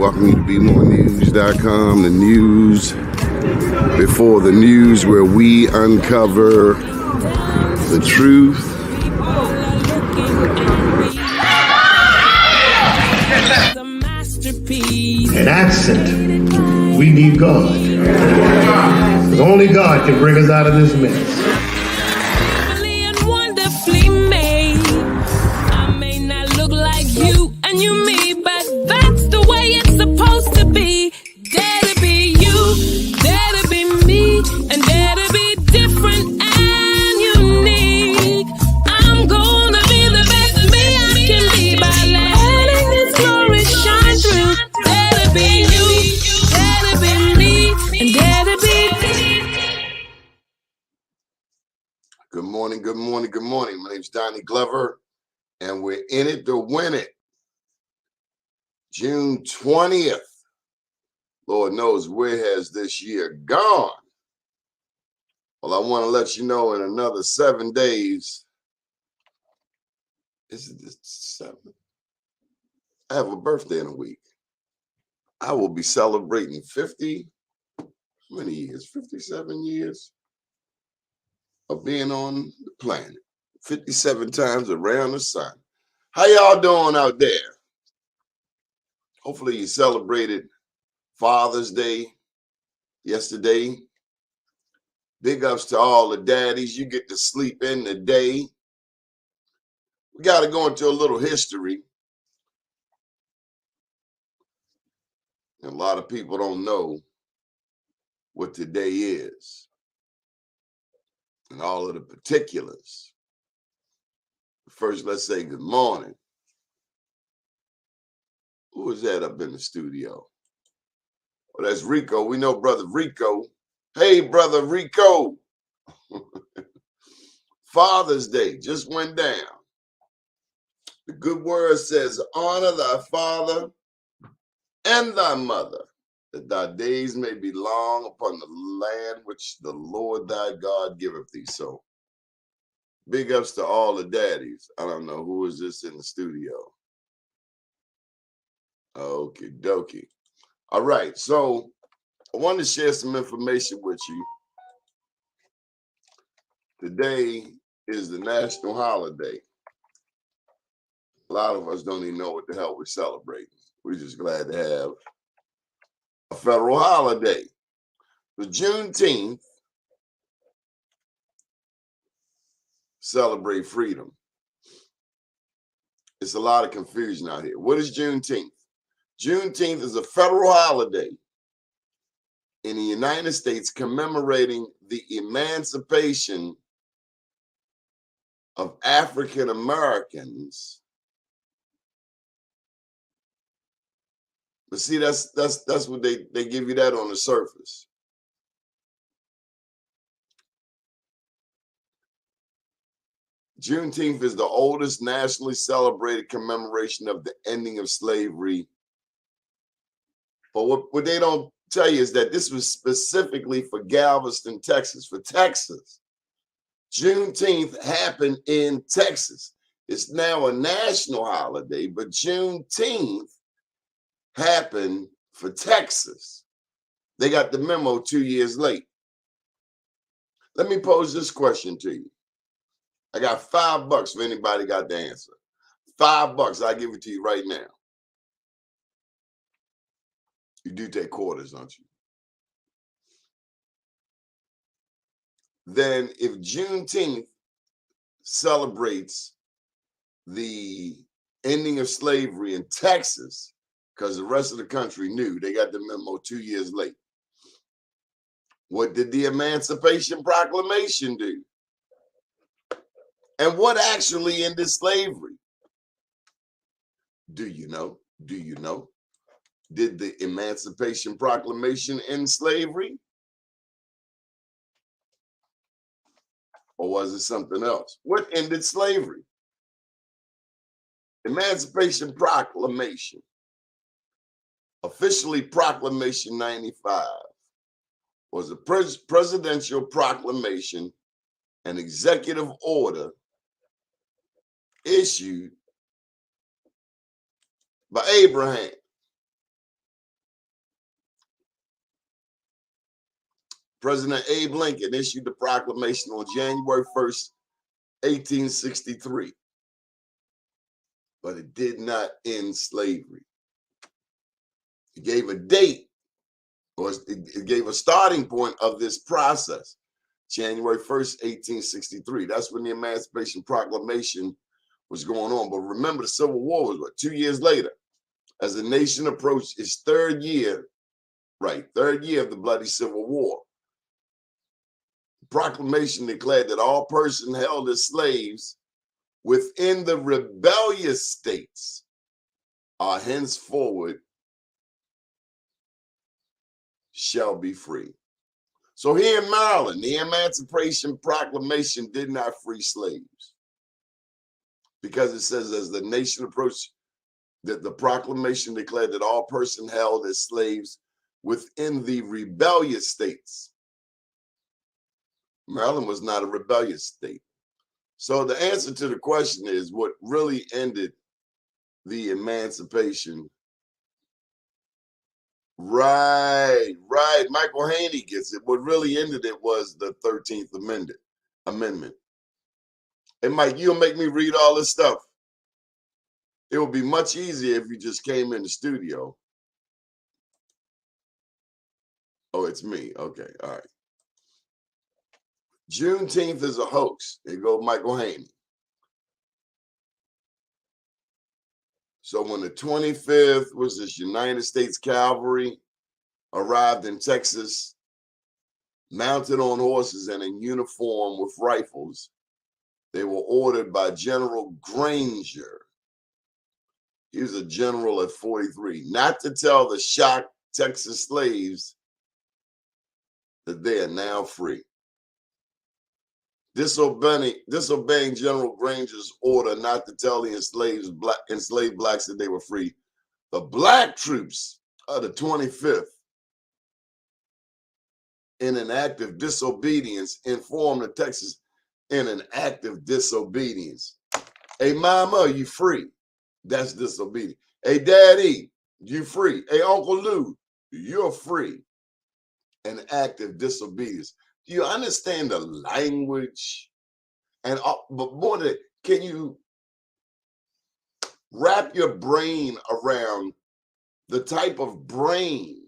welcome you to BeMoreNews.com, the news before the news, where we uncover the truth. An accent. We need God. Because only God can bring us out of this mess. Good morning. My name's Donnie Glover, and we're in it to win it. June 20th. Lord knows where has this year gone. Well, I want to let you know in another 7 days. Is it the 7th? I have a birthday in a week. I will be celebrating 50, how many years? 57 years of being on the planet. 57 times around the sun. How y'all doing out there? Hopefully you celebrated Father's Day yesterday. Big ups to all the daddies. You get to sleep in the day. We got to go into a little history. And a lot of people don't know what today is and all of the particulars. First, let's say good morning. Who is that up in the studio? Well, that's Rico. We know Brother Rico. Hey, Brother Rico. Father's Day just went down. The good word says, honor thy father and thy mother, that thy days may be long upon the land which the Lord thy God giveth thee. So, big ups to all the daddies. I don't know who is this in the studio. Okie dokie. All right, so I wanted to share some information with you. Today is the national holiday. A lot of us don't even know what the hell we're celebrating. We're just glad to have a federal holiday. The Juneteenth, celebrate freedom. It's a lot of confusion out here. What is Juneteenth? Juneteenth is a federal holiday in the United States commemorating the emancipation of African Americans. But see, that's what they give you that on the surface. Juneteenth is the oldest nationally celebrated commemoration of the ending of slavery. But what they don't tell you is that this was specifically for Galveston, Texas, for Texas. Juneteenth happened in Texas. It's now a national holiday, but Juneteenth happened for Texas. They got the memo 2 years late. Let me pose this question to you. I got $5 for anybody got the answer. $5, I'll give it to you right now. You do take quarters, don't you? Then if Juneteenth celebrates the ending of slavery in Texas, because the rest of the country knew, they got the memo 2 years late. What did the Emancipation Proclamation do? And what actually ended slavery? Do you know? Do you know? Did the Emancipation Proclamation end slavery? Or was it something else? What ended slavery? Emancipation Proclamation, officially Proclamation 95, was a presidential proclamation, an executive order issued by Abraham President Abe Lincoln issued the proclamation on January 1st, 1863. But it did not end slavery. It gave a date, or it gave a starting point of this process. January 1st, 1863. That's when the Emancipation Proclamation was going on. But remember, the Civil War was, what, 2 years later? As the nation approached its third year of the bloody Civil War. The proclamation declared that all persons held as slaves within the rebellious states are henceforward shall be free. So here in Maryland, the Emancipation Proclamation did not free slaves, because it says as the nation approached, that the proclamation declared that all persons held as slaves within the rebellious states. Maryland was not a rebellious state. So the answer to the question is, what really ended the emancipation? Right. Michael Haney gets it. What really ended it was the 13th Amendment. And Mike, you'll make me read all this stuff. It would be much easier if you just came in the studio. Oh, it's me. Okay. All right. Juneteenth is a hoax. There goes Michael Haney. So when the 25th was this United States Cavalry arrived in Texas, mounted on horses and in uniform with rifles, they were ordered by General Granger. He was a general at 43, not to tell the shocked Texas slaves that they are now free. Disobeying General Granger's order not to tell the enslaved blacks that they were free, the black troops of the 25th, in an act of disobedience, informed the Texas in an act of disobedience. Hey, mama, you free? That's disobedience. Hey, daddy, you free? Hey, Uncle Lou, you're free. An act of disobedience. Do you understand the language? And but more than that, can you wrap your brain around the type of brain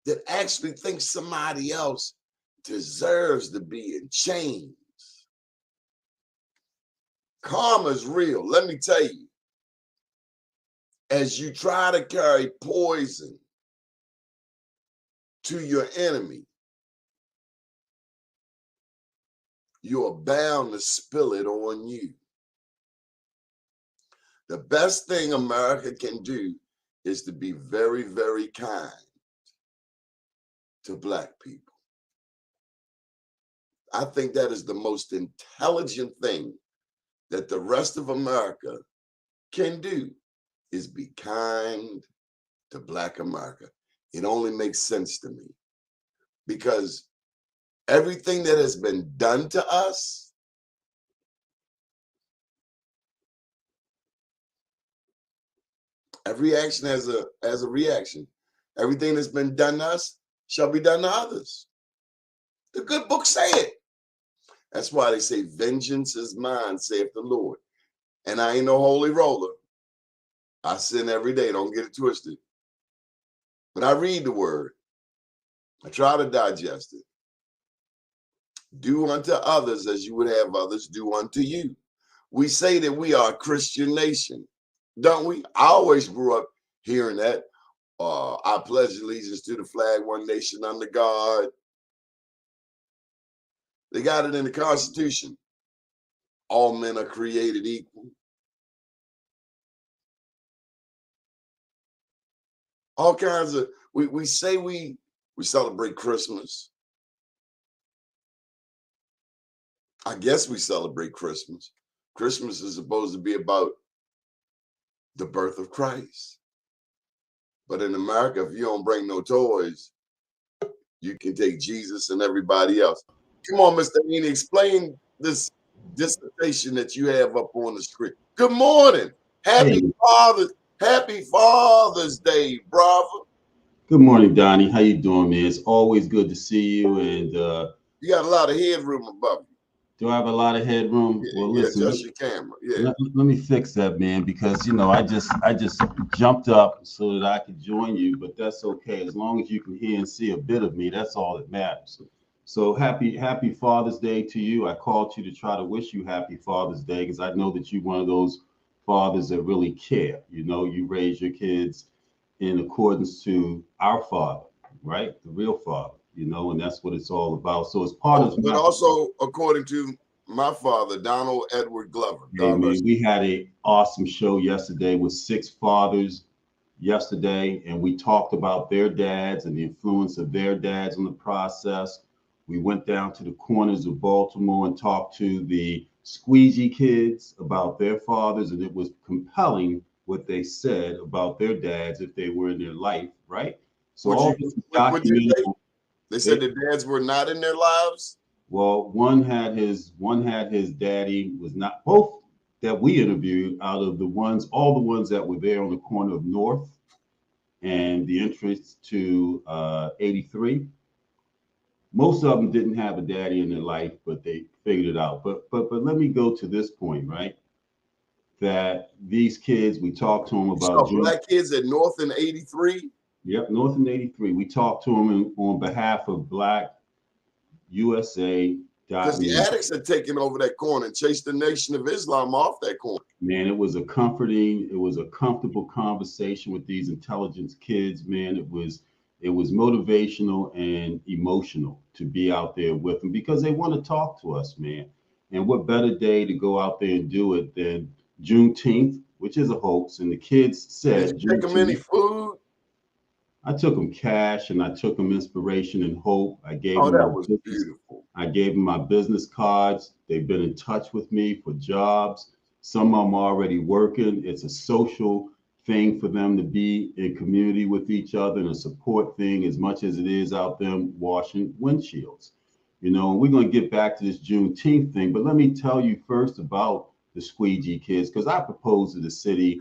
that actually thinks somebody else deserves to be in chains? Karma is real. Let me tell you, as you try to carry poison to your enemy, you are bound to spill it on you. The best thing America can do is to be very, very kind to black people. I think that is the most intelligent thing that the rest of America can do, is be kind to black America. It only makes sense to me, because everything that has been done to us, every action has a reaction. Everything that's been done to us shall be done to others. The good book say it. That's why they say, vengeance is mine, saith the Lord. And I ain't no holy roller. I sin every day. Don't get it twisted. But I read the word. I try to digest it. Do unto others as you would have others do unto you. We say that we are a Christian nation, don't we? I always grew up hearing that. I pledge allegiance to the flag, one nation under God. They got it in the Constitution. All men are created equal. All kinds of, we say we celebrate Christmas. I guess we celebrate Christmas. Christmas is supposed to be about the birth of Christ. But in America, if you don't bring no toys, you can take Jesus and everybody else. Come on, Mr. Haney, explain this dissertation that you have up on the screen. Good morning. Happy Father's Day, brother. Good morning, Donnie. How you doing, man? It's always good to see you. And You got a lot of headroom above do I have a lot of headroom? you. Well, Yeah, listen. adjust your camera. Yeah. Let me fix that, man, because I just jumped up so that I could join you, but that's okay as long as you can hear and see a bit of me. That's all that matters. So happy Father's Day to you. I called you to try to wish you happy Father's Day because I know that you're one of those fathers that really care. You know, you raise your kids in accordance to our Father, right? The real Father. You know, and that's what it's all about. So as part of But my also according to my father, Donald Edward Glover. Hey God man, rest. we had a awesome show yesterday with 6 fathers yesterday, and we talked about their dads and the influence of their dads on the process. We went down to the corners of Baltimore and talked to the squeegee kids about their fathers, and it was compelling what they said about their dads if they were in their life, right? So Would all you this is would you documented. say they said the dads were not in their lives? Well, one had his daddy was not both that we interviewed out of the ones all the ones that were there on the corner of North and the entrance to 83. Most of them didn't have a daddy in their life, but they figured it out. But let me go to this point, right? That these kids, we talked to them You saw about June. black kids at North in 83. Yep, North in 83. We talked to them on behalf of Black USA. Because the addicts had taken over that corner and chased the Nation of Islam off that corner. Man, it was a comfortable conversation with these intelligence kids, man. It was motivational and emotional to be out there with them because they want to talk to us, man. And what better day to go out there and do it than Juneteenth, which is a hoax. And the kids Did said you take them any Juneteenth. food? I took them cash and I took them inspiration and hope. I gave Oh, them my that was business. beautiful. I gave them my business cards. They've been in touch with me for jobs. Some of them are already working. It's a social thing for them to be in community with each other and a support thing as much as it is out them washing windshields. You know, we're going to get back to this Juneteenth thing, but let me tell you first about the squeegee kids because I proposed to the city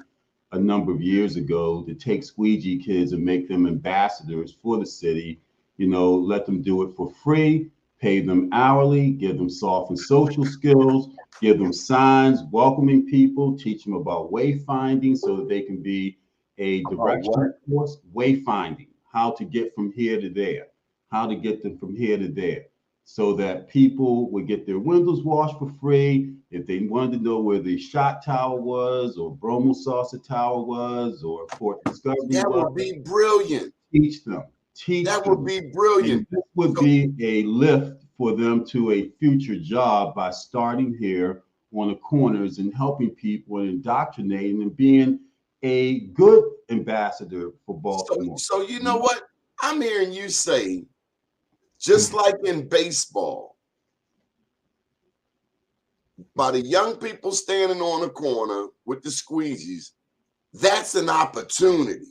a number of years ago to take squeegee kids and make them ambassadors for the city. You know, let them do it for free, pay them hourly, give them soft and social skills, give them signs, welcoming people, teach them about wayfinding so that they can be a About what? directional force, wayfinding, how to get from here to there, how to get them from here to there, so that people would get their windows washed for free. If they wanted to know where the shot tower was, or Bromo Saucer Tower was, or Port Discovery That was, would be brilliant. teach them, teach That would them. be brilliant. And this would So, be a lift for them to a future job by starting here on the corners and helping people and indoctrinating and being a good ambassador for so, Baltimore. so you know what? I'm hearing you say, just like in baseball, by the young people standing on the corner with the squeegees, that's an opportunity.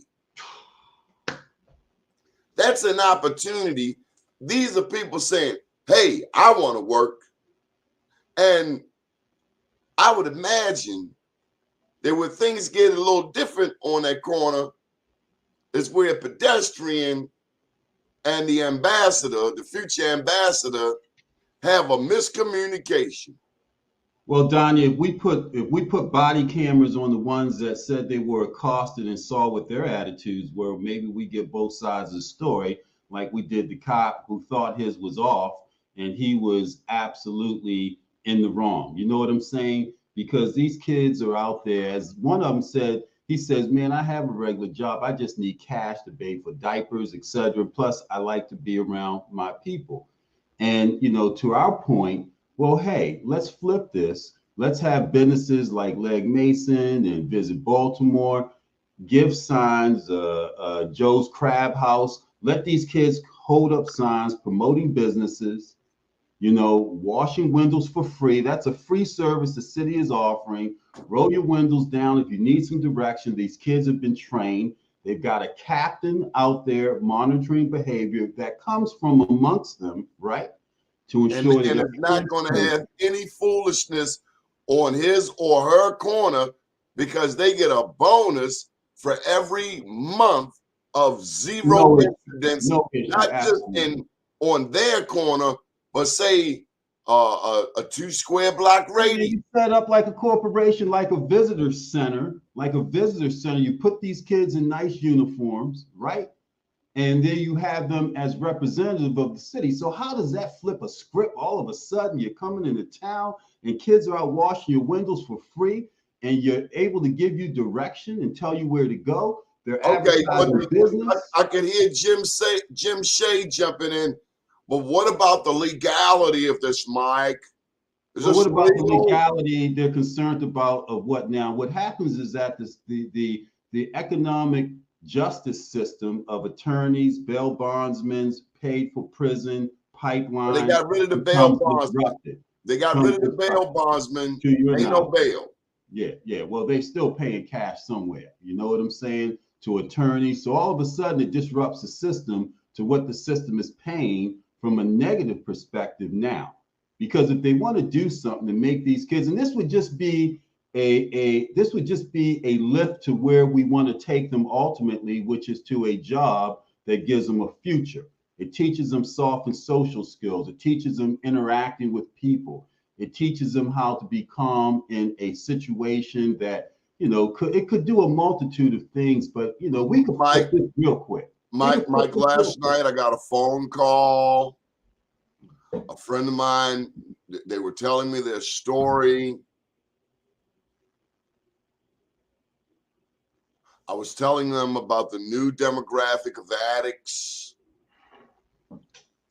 That's an opportunity. These are people saying, hey, I want to work. And I would imagine that when things get a little different on that corner, is where a pedestrian and the ambassador, the future ambassador, have a miscommunication. Well, Donnie, if we put body cameras on the ones that said they were accosted and saw what their attitudes were, maybe we get both sides of the story, like we did the cop who thought his was off and he was absolutely in the wrong. You know what I'm saying? Because these kids are out there, as one of them said, he says, "Man, I have a regular job. I just need cash to pay for diapers, etc. Plus, I like to be around my people." And to our point, well, hey, let's flip this. Let's have businesses like Leg Mason and Visit Baltimore, give signs, Joe's Crab House. Let these kids hold up signs promoting businesses, washing windows for free. That's a free service the city is offering. Roll your windows down if you need some direction. These kids have been trained. They've got a captain out there monitoring behavior that comes from amongst them, right? To And, ensure and that it's not going to everyone. have any foolishness on his or her corner because they get a bonus for every month of zero No issue. incidents, No issue. not just Absolutely. on their corner, but say a 2 square block Yeah, radius. you set up like a corporation, like a visitor center, You put these kids in nice uniforms, right? And then you have them as representative of the city. So how does that flip a script? All of a sudden, you're coming into town and kids are out washing your windows for free, and you're able to give you direction and tell you where to go. They're Okay, but advertising business. I can hear Jim Shea jumping in. But what about the legality of this, Mike? Is Well, this what about the legal? legality they're concerned about of what now? What happens is that the economic justice system of attorneys, bail bondsmen, paid for prison, Well, they pipelines got rid of the bail becomes bondsman. disrupted. They got rid of the bail bondsman. To your Ain't no knowledge. bail. Yeah. Well, they still paying cash somewhere. You know what I'm saying? To attorneys. So all of a sudden it disrupts the system to what the system is paying from a negative perspective now. Because if they want to do something to make these kids, and this would just be a lift to where we want to take them ultimately, which is to a job that gives them a future. It teaches them soft and social skills. It teaches them interacting with people. It teaches them how to be calm in a situation that, it could do a multitude of things, but we could Mike, flip this real quick. Mike, last night I got a phone call. A friend of mine, they were telling me their story. I was telling them about the new demographic of addicts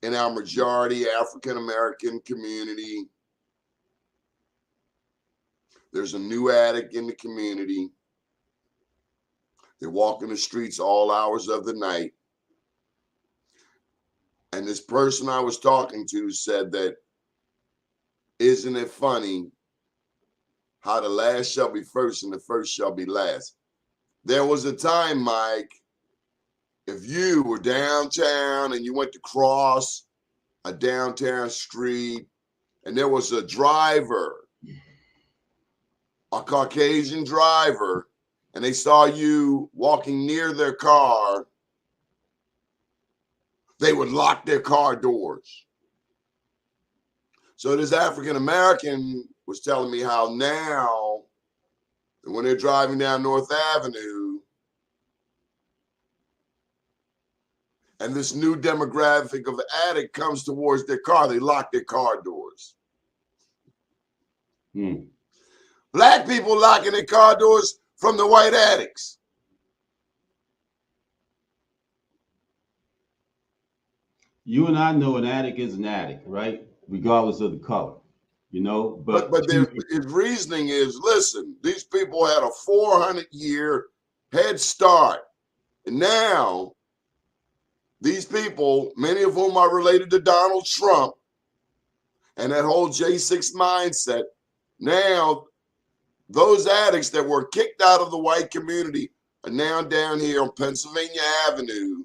in our majority African American community. There's a new addict in the community. They walk in the streets all hours of the night. And this person I was talking to said that, isn't it funny how the last shall be first and the first shall be last? There was a time, Mike, if you were downtown and you went to cross a downtown street and there was a driver, a Caucasian driver, and they saw you walking near their car, they would lock their car doors. So this African American was telling me how now, when they're driving down North Avenue, and this new demographic of addict comes towards their car, they lock their car doors. Black people locking their car doors from the white addicts. You and I know an addict is an addict, right? Regardless of the color, But his reasoning is, listen, these people had a 400-year head start. And now these people, many of whom are related to Donald Trump and that whole J6 mindset, now those addicts that were kicked out of the white community are now down here on Pennsylvania Avenue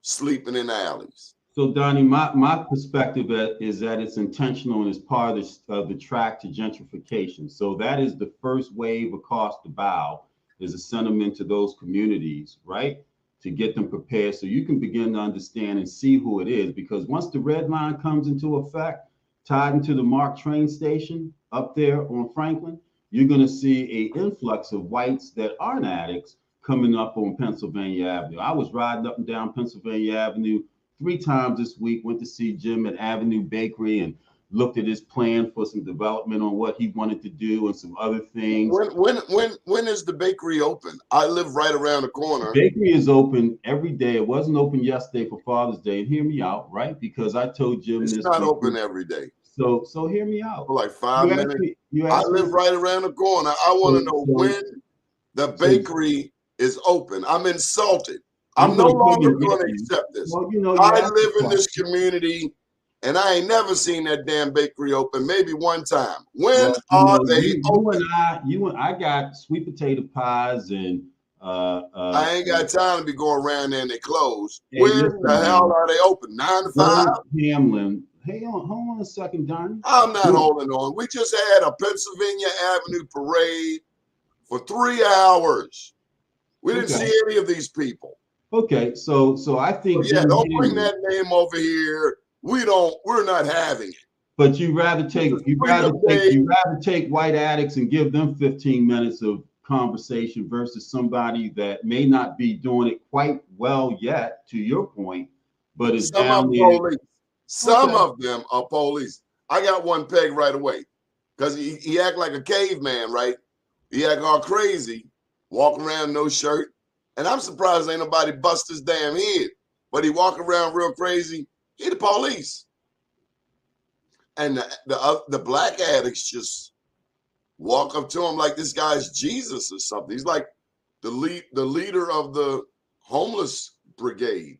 sleeping in alleys. So, Donnie, my perspective is that it's intentional and it's part of the track to gentrification. So that is the first wave across the bow, is a sentiment to those communities, right? To get them prepared so you can begin to understand and see who it is. Because once the red line comes into effect, tied into the MARC train station up there on Franklin, you're going to see an influx of whites that aren't addicts coming up on Pennsylvania Avenue. I was riding up and down Pennsylvania Avenue 3 times this week, went to see Jim at Avenue Bakery and looked at his plan for some development on what he wanted to do and some other things. When is the bakery open? I live right around the corner. The bakery is open every day. It wasn't open yesterday for Father's Day. And hear me out, right? Because I told Jim it's not open every day. So hear me out. For like 5 minutes. I live right around the corner. I want to know when the bakery is open. I'm insulted. I'm no longer going to accept this. Well, I live in this community, and I ain't never seen that damn bakery open. Maybe one time. When are they open? I got sweet potato pies and I ain't got time to be going around there and they close. Hey, when the hell are they open? 9 to 5? Hamlin. Hey, hold on a second, Donnie. I'm not holding on. We just had a Pennsylvania Avenue parade for 3 hours. We didn't Okay. see any of these people. Okay. So I So think yeah, Jim don't bring Henry, that name over here. We're not having it. but you rather This is rather Freedom Day. take white addicts and give them 15 minutes of conversation versus somebody that may not be doing it quite well yet, to your point, but is Some are down there. police. Some Okay. of them are police. I got one peg right away because he act like a caveman, right? He act all crazy, walking around no shirt. And I'm surprised ain't nobody bust his damn head. But he walk around real crazy. He the police. And the black addicts just walk up to him like this guy's Jesus or something. He's like the leader of the homeless brigade.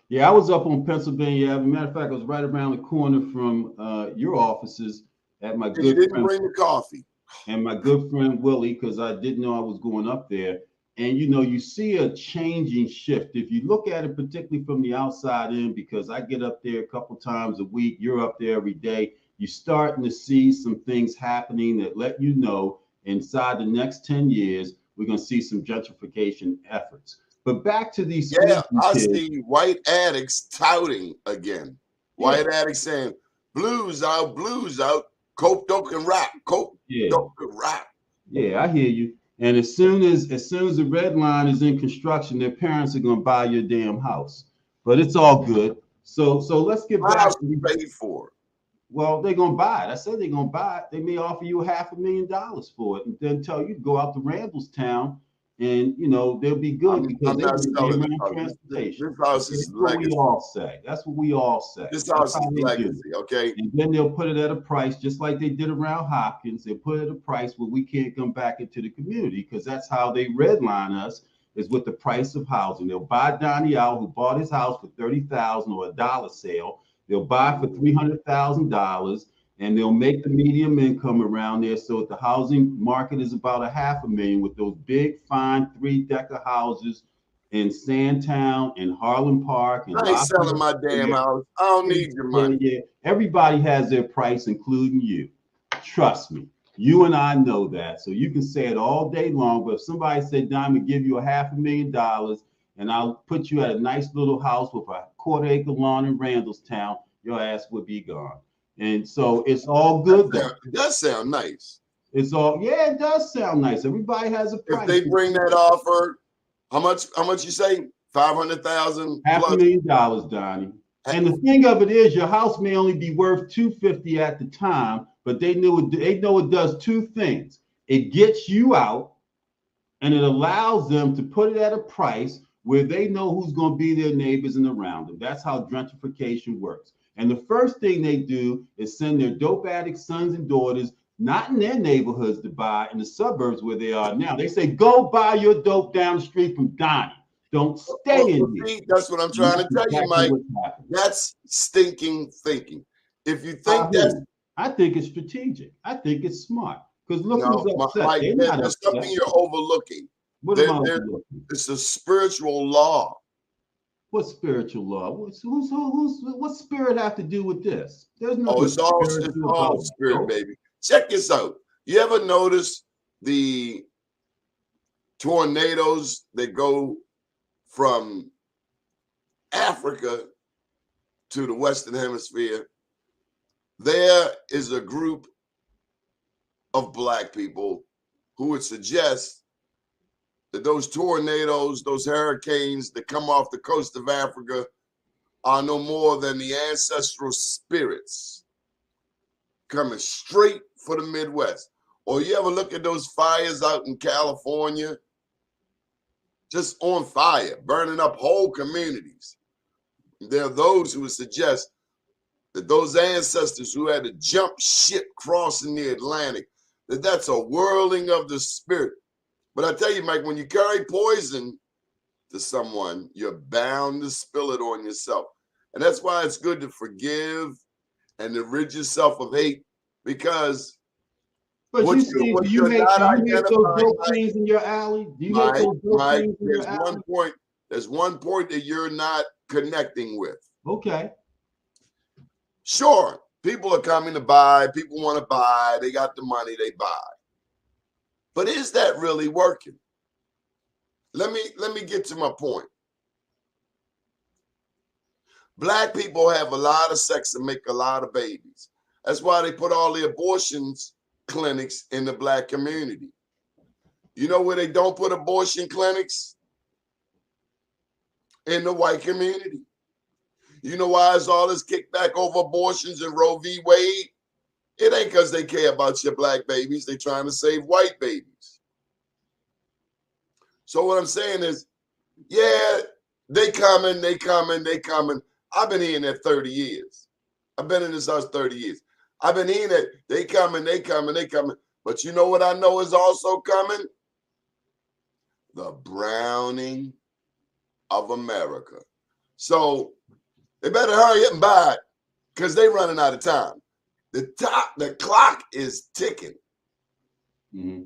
Yeah, I was up on Pennsylvania Avenue. Matter of fact, I was right around the corner from your offices at my And you good didn't friend bring the coffee. and my good friend Willie, because I didn't know I was going up there. And you see a changing shift. If you look at it, particularly from the outside in, because I get up there a couple times a week, you're up there every day. You're starting to see some things happening that let you know inside the next 10 years, we're going to see some gentrification efforts. But back to these Yeah, squeaky I kids. see white addicts touting again. White Yeah. addicts saying, blues out, coke, dope, and rap, coke, Yeah. dope, and rap. Yeah, I hear you. And as soon as the red line is in construction, their parents are going to buy your damn house. But it's all good. So let's get My back house to is paid for. well, they're gonna buy it. I said they're gonna buy it. They may offer you $500,000 for it, and then tell you to go out to Randallstown, and they'll be good because I'm they're not gonna be selling this around house. transportation. This house Okay? is That's what we legacy. all say. That's what we all say. This That's house how is they do. legacy, okay? And then they'll put it at a price, just like they did around Hopkins. They put it at a price where we can't come back into the community because that's how they redline us, is with the price of housing. They'll buy Donnie out, who bought his house for $30,000 or a dollar sale. They'll buy for $300,000, and they'll make the medium income around there. So the housing market is about $500,000 with those big, fine 3-decker houses in Sandtown and Harlem Park and I ain't selling my damn house. I don't need your money. Yeah. Everybody has their price, including you. Trust me. You and I know that. So you can say it all day long. But if somebody said, Diamond, give you $500,000 and I'll put you at a nice little house with a quarter-acre lawn in Randallstown, your ass would be gone. And so it's all good though. It does sound nice. It's all, yeah, it does sound nice. Everybody has a price. If they bring that offer, how much you say? 500,000 plus. $500,000, Donnie. And the thing of it is, your house may only be worth $250 at the time, but they know it does two things. It gets you out, and it allows them to put it at a price where they know who's going to be their neighbors and around them. That's how gentrification works. And the first thing they do is send their dope addict sons and daughters, not in their neighborhoods to buy, in the suburbs where they are now. They say, go buy your dope down the street from Donnie. Don't stay in here. That's what I'm trying to tell you, Mike. That's stinking thinking. If you think I think it's strategic. I think it's smart. Because look who's upset. Mike, there's something you're overlooking. What am I overlooking? It's a spiritual law. What spiritual law? What spirit have to do with this? There's no. It's all spirit, baby. Check this out. You ever notice the tornadoes that go from Africa to the Western Hemisphere? There is a group of Black people who would suggest that those tornadoes, those hurricanes that come off the coast of Africa are no more than the ancestral spirits coming straight for the Midwest. Or you ever look at those fires out in California, just on fire, burning up whole communities? There are those who would suggest that those ancestors who had to jump ship crossing the Atlantic, that's a whirling of the spirit. But I tell you, Mike, when you carry poison to someone, you're bound to spill it on yourself. And that's why it's good to forgive and to rid yourself of hate, because do you hate those dope things in your alley? Do you hate those dope things in your alley? There's one point that you're not connecting with. Okay. Sure, people are coming to buy. People want to buy. They got the money, they buy. But is that really working? Let me get to my point. Black people have a lot of sex and make a lot of babies. That's why they put all the abortions clinics in the black community. You know where they don't put abortion clinics? In the white community. You know why it's all this kickback over abortions and Roe v. Wade? It ain't because they care about your black babies. They trying to save white babies. So what I'm saying is, yeah, they coming. I've been hearing that 30 years. I've been in this house 30 years. I've been hearing that they coming. But you know what I know is also coming? The browning of America. So they better hurry up and buy it because they running out of time. The clock is ticking. Mm-hmm.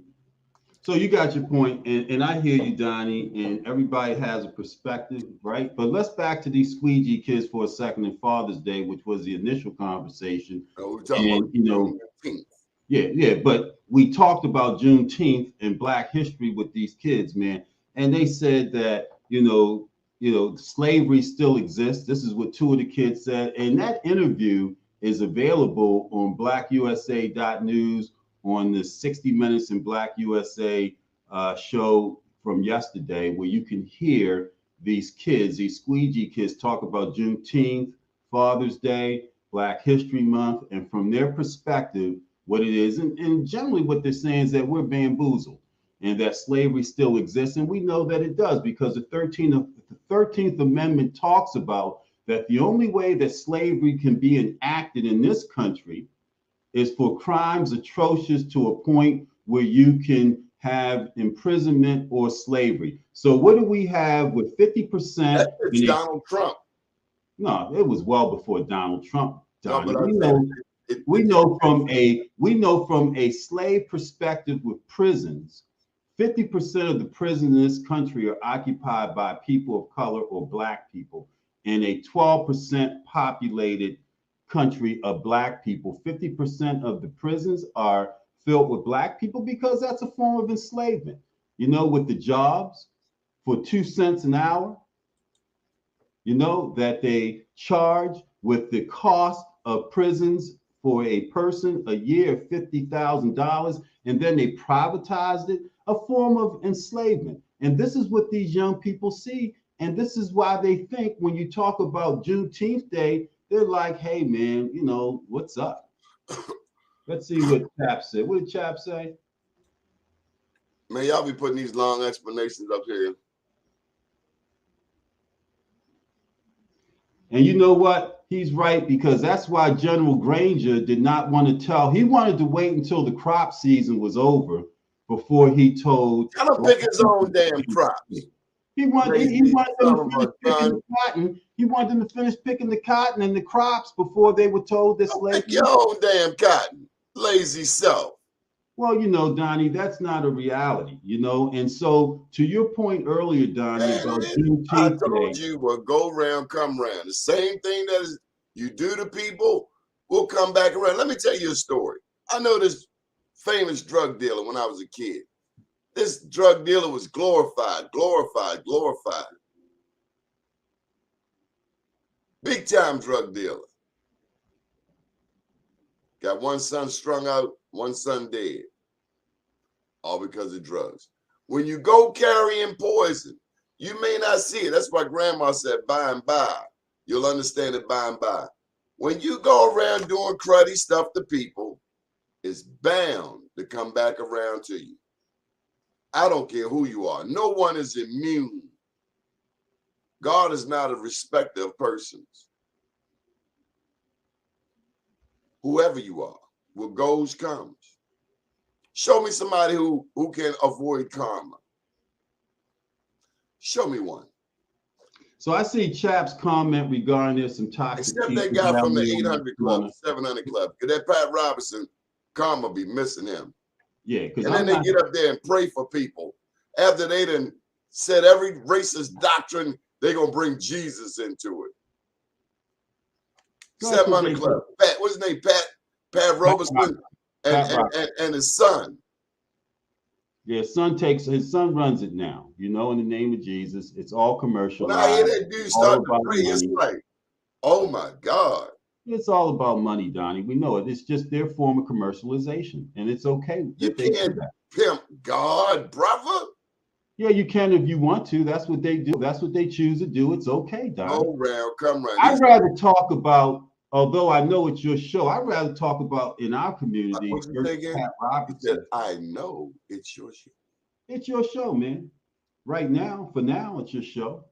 So you got your point, and I hear you, Donnie, and everybody has a perspective, right? But let's back to these squeegee kids for a second in Father's Day, which was the initial conversation. We're talking about Juneteenth. Yeah, but we talked about Juneteenth and Black history with these kids, man, and they said that slavery still exists. This is what two of the kids said, and that interview is available on blackusa.news on the 60 Minutes in Black USA show from yesterday, where you can hear these kids, these squeegee kids, talk about Juneteenth, Father's Day, Black History Month, and from their perspective, what it is. And generally what they're saying is that we're bamboozled and that slavery still exists. And we know that it does because the 13th Amendment talks about that the only way that slavery can be enacted in this country is for crimes atrocious to a point where you can have imprisonment or slavery. So what do we have with 50%? It's Donald Trump. No, it was well before Donald Trump. Donnie. No, we know from a slave perspective with prisons, 50% of the prisons in this country are occupied by people of color or black people. In a 12% populated country of black people, 50% of the prisons are filled with black people because that's a form of enslavement. You know, with the jobs for 2 cents an hour, you know, that they charge with the cost of prisons for a person a year of $50,000, and then they privatized it, a form of enslavement. And this is what these young people see. And this is why they think when you talk about Juneteenth Day, they're like, hey, man, you know, what's up? Let's see what Chap said. What did Chap say? Man, y'all be putting these long explanations up here. And you know what? He's right, because that's why General Granger did not want to tell. He wanted to wait until the crop season was over before he told. Tell him pick his own damn crops. He wanted them to finish picking the cotton. He wanted them to finish picking the cotton and the crops before they were told this slavery. Pick your own damn cotton, lazy self. Well, you know, Donnie, that's not a reality, you know. And so, to your point earlier, Donnie, about I told you, well, go round, come round. The same thing that is you do to people will come back around. Let me tell you a story. I know this famous drug dealer when I was a kid. This drug dealer was glorified. Big time drug dealer. Got one son strung out, one son dead. All because of drugs. When you go carrying poison, you may not see it. That's why grandma said by and by. You'll understand it by and by. When you go around doing cruddy stuff to people, it's bound to come back around to you. I don't care who you are. No one is immune. God is not a respecter of persons. Whoever you are, what goes comes. Show me somebody who can avoid karma. Show me one. So I see Chap's comment regarding there's some toxic. Except that guy from the 800 club, the 700 club. Because that Pat Robertson, karma be missing him. Yeah, because and then they get up there and pray for people. After they done said every racist doctrine, they're going to bring Jesus into it. 700 club. Pat, what's his name? Pat Robertson and his son. Yeah, his son runs it now. You know, in the name of Jesus, it's all When I hear commercialized, that dude all start to about pray, it's money. like, oh my God. It's all about money, Donnie. We know it. It's just their form of commercialization, and it's okay You that they do can't that. pimp God, brother. Yeah, you can if you want to. That's what they do. That's what they choose to do. It's okay, Donnie. Go round, come round. I'd rather talk about, although I know it's your show, I'd rather talk about in our community What you say versus again? Pat He said, Robertson. I know it's your shit. It's your show, man. Right now, for now, it's your show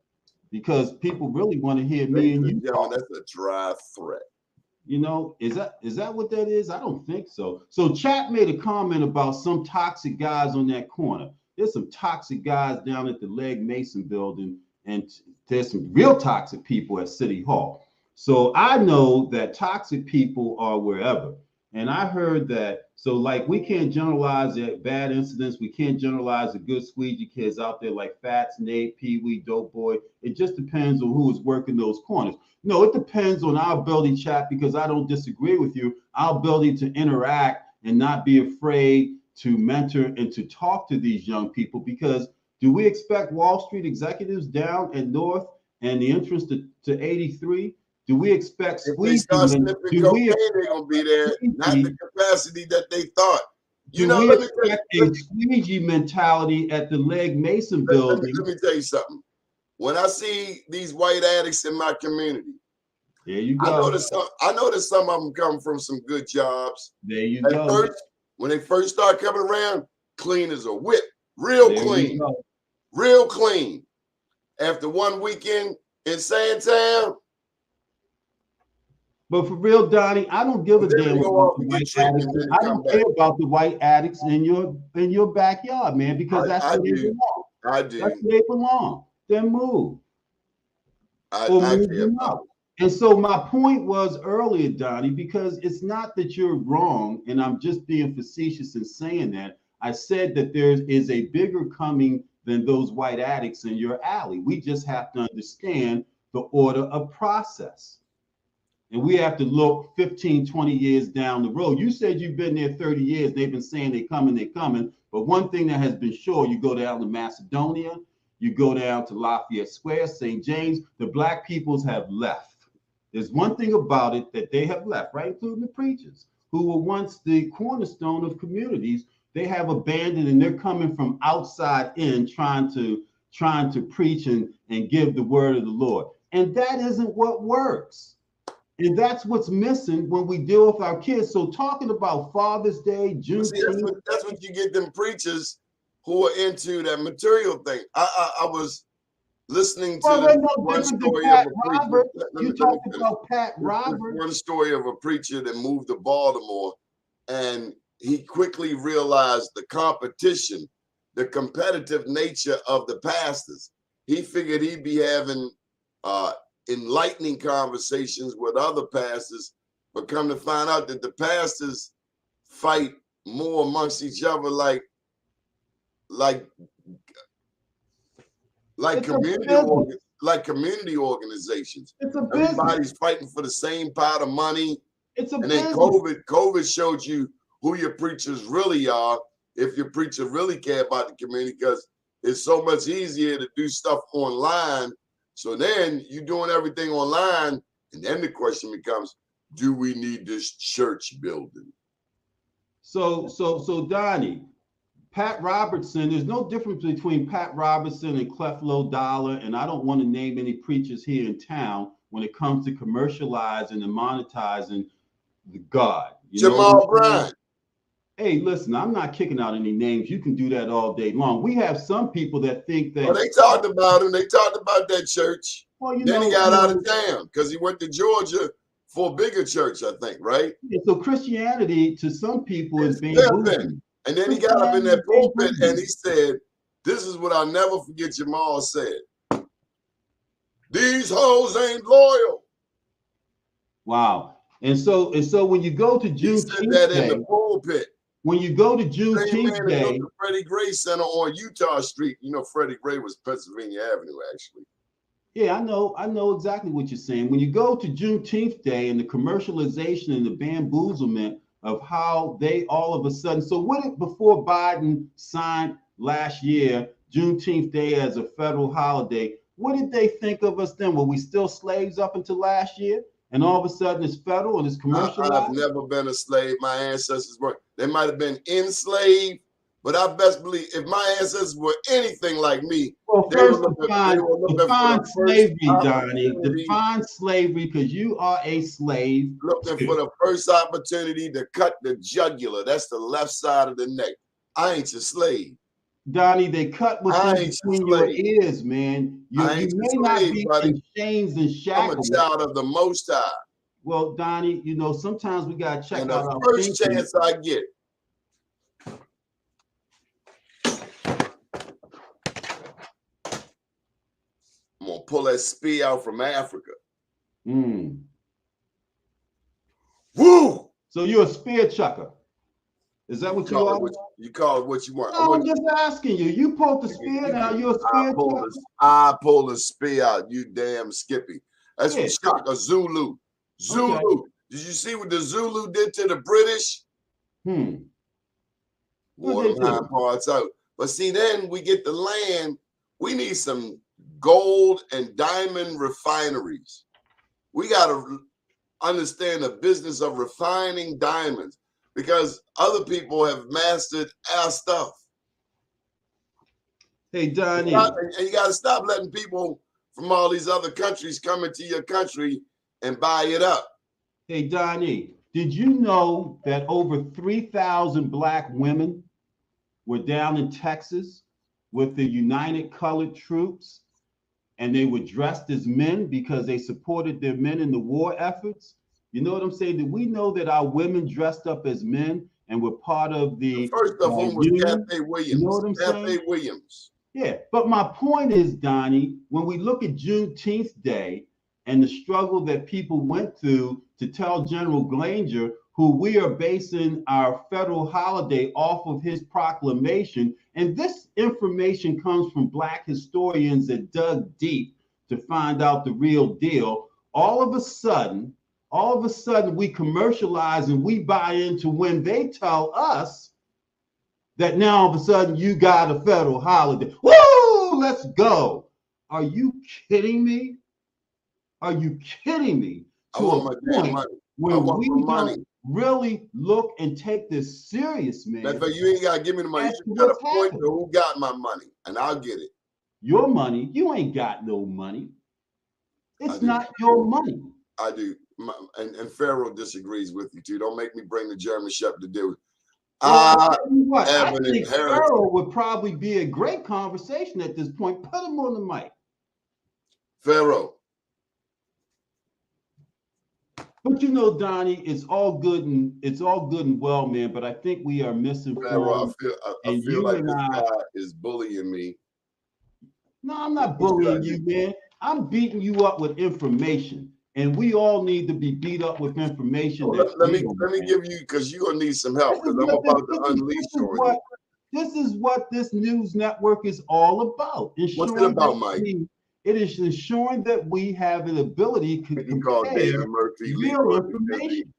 because people really want to hear me Ladies and and you gentlemen, talk. that's a dry threat. You know, is that what that is? I don't think so. So Chat made a comment about some toxic guys on that corner. There's some toxic guys down at the Leg Mason building, and there's some real toxic people at City Hall. So I know that toxic people are wherever. And I heard that, so like we can't generalize at bad incidents. We can't generalize the good squeegee kids out there like Fats, Nate, Pee Wee, Dope Boy. It just depends on who is working those corners. No, it depends on our ability, chat, because I don't disagree with you. Our ability to interact and not be afraid to mentor and to talk to these young people. Because do we expect Wall Street executives down at North and the entrance to 83? Do we expect If they squeegee? start sniffing Do we cocaine, they're expect gonna be there, not the squeegee? capacity that they thought. You Do know, we let me tell you, expect a squeegee mentality at the Leg Mason building? let me tell you something. When I see these white addicts in my community, There you I know go. that some of them come from some good jobs. There you At go. first, when they first start coming around, clean as a whip, real There you clean, go. real clean. After one weekend in Sandtown, But for real, Donnie, I don't give a but then damn they go about off the and get white treatment, addicts. then I they come don't back. care about the white addicts in your backyard, man, because that's I where they do, belong. I That's do, where they belong. Then move or I move care them about out. And so my point was earlier, Donnie, because it's not that you're wrong, and I'm just being facetious in saying that. I said that there is a bigger coming than those white addicts in your alley. We just have to understand the order of process. And we have to look 15, 20 years down the road. You said you've been there 30 years. They've been saying they're coming, they're coming. But one thing that has been sure, you go down to Macedonia, you go down to Lafayette Square, St. James, the black peoples have left. There's one thing about it that they have left, right? Including the preachers, who were once the cornerstone of communities. They have abandoned and they're coming from outside in trying to preach and give the word of the Lord. And that isn't what works. And that's what's missing when we deal with our kids. So talking about Father's Day, But see, Juneteenth. that's what you get them preachers who are into that material thing. I was listening to Well, they're the no one different than story of Pat a preacher. Roberts. Let You me let me talked finish. about Pat This Roberts. one story of a preacher that moved to Baltimore, and he quickly realized the competition, the competitive nature of the pastors. He figured he'd be having uh, enlightening conversations with other pastors, but come to find out that the pastors fight more amongst each other like like It's a community business. like community organizations. It's a business. Everybody's fighting for the same pot of money. It's a And then business. COVID showed you who your preachers really are, if your preacher really care about the community, because it's so much easier to do stuff online. So then you're doing everything online, and then the question becomes, do we need this church building? So Donnie, Pat Robertson, there's no difference between Pat Robertson and Creflo Dollar, and I don't want to name any preachers here in town when it comes to commercializing and monetizing the God. You know what Jamal I'm saying? Bryant. Hey, listen, I'm not kicking out any names. You can do that all day long. We have some people that think Oh, that, they talked about him. They talked about that church. well, Then he got out of town because he went to Georgia for a bigger church, I think, right? so Christianity to some people is It's pimping. bamboozling. And then he got up in Christianity is that pulpit and bamboozling. he said, this is what I'll never forget Jamal said. These hoes ain't loyal. Wow. And so when you go to He said that Juneteenth in the Day, pulpit. when you go to Same man Juneteenth that built Day, the Freddie Gray Center on Utah Street. You know, Freddie Gray was Pennsylvania Avenue, actually. yeah, I know exactly what you're saying. When you go to Juneteenth Day and the commercialization and the bamboozlement of how they all of a sudden. So what if before Biden signed last year, Juneteenth Day as a federal holiday, what did they think of us then? Were we still slaves up until last year? And all of a sudden it's federal and it's I've commercialized? never been a slave. My ancestors were. They might have been enslaved, but I best believe if my ancestors were anything like me, Well, they were first looking, define, for the first slavery, Donnie. opportunity, Define slavery because you are a slave. looking for the first opportunity to cut the jugular. That's the left side of the neck. I ain't your slave. Donnie, they cut what's I in ain't your between your slave. ears, man. You I ain't may your not slave, be buddy. in chains and I'm a shackles. child of the Most High. Well, Donnie, you know, sometimes we gotta check And out the our first thinking. chance I get, I'm gonna pull that spear out from Africa. Mm. Woo! So you're a spear chucker. Is that what you are? You call it what you want. No, I'm just asking you. You pulled the spear, now you're a spear chucker? I pull the spear out, you damn Skippy. That's Yeah. from Shaka Zulu. Zulu. Okay. Did you see what the Zulu did to the British? Wore them hind parts out. But see, then we get the land. We need some gold and diamond refineries. We got to understand the business of refining diamonds because other people have mastered our stuff. Hey, Donnie. And you got to stop letting people from all these other countries come into your country and buy it up. Hey, Donnie, did you know that over 3,000 Black women were down in Texas with the United Colored Troops, and they were dressed as men because they supported their men in the war efforts? You know what I'm saying? Did we know that our women dressed up as men and were part of the first of whom was union? Cafe Williams. You know what I'm saying? Cafe Williams. Yeah, but my point is, Donnie, when we look at Juneteenth Day and the struggle that people went through to tell General Granger, who we are basing our federal holiday off of his proclamation, and this information comes from Black historians that dug deep to find out the real deal. All of a sudden, we commercialize and we buy into when they tell us that now all of a sudden you got a federal holiday. Woo! Let's go. Are you kidding me? Are you kidding me? To a point where we don't really look and take this serious, man. Matter of fact, you ain't gotta give me the money. You gotta point to who got my money, and I'll get it. Your money? You ain't got no money. It's not your money. I do. And Pharaoh disagrees with you too. Don't make me bring the German Shepherd to deal with. I think Pharaoh would probably be a great conversation at this point. Put him on the mic. Pharaoh. But you know, Donnie, it's all good and well, man. But I think we are misinformed. Pharaoh, I feel like this guy is bullying me. No, I'm not bullying you, man. I'm beating you up with information. And we all need to be beat up with information. Let me give you, because you're gonna need some help, because I'm about to unleash on you. This is what this news network is all about. What's it about, Mike? It is ensuring that we have an ability to convey real information.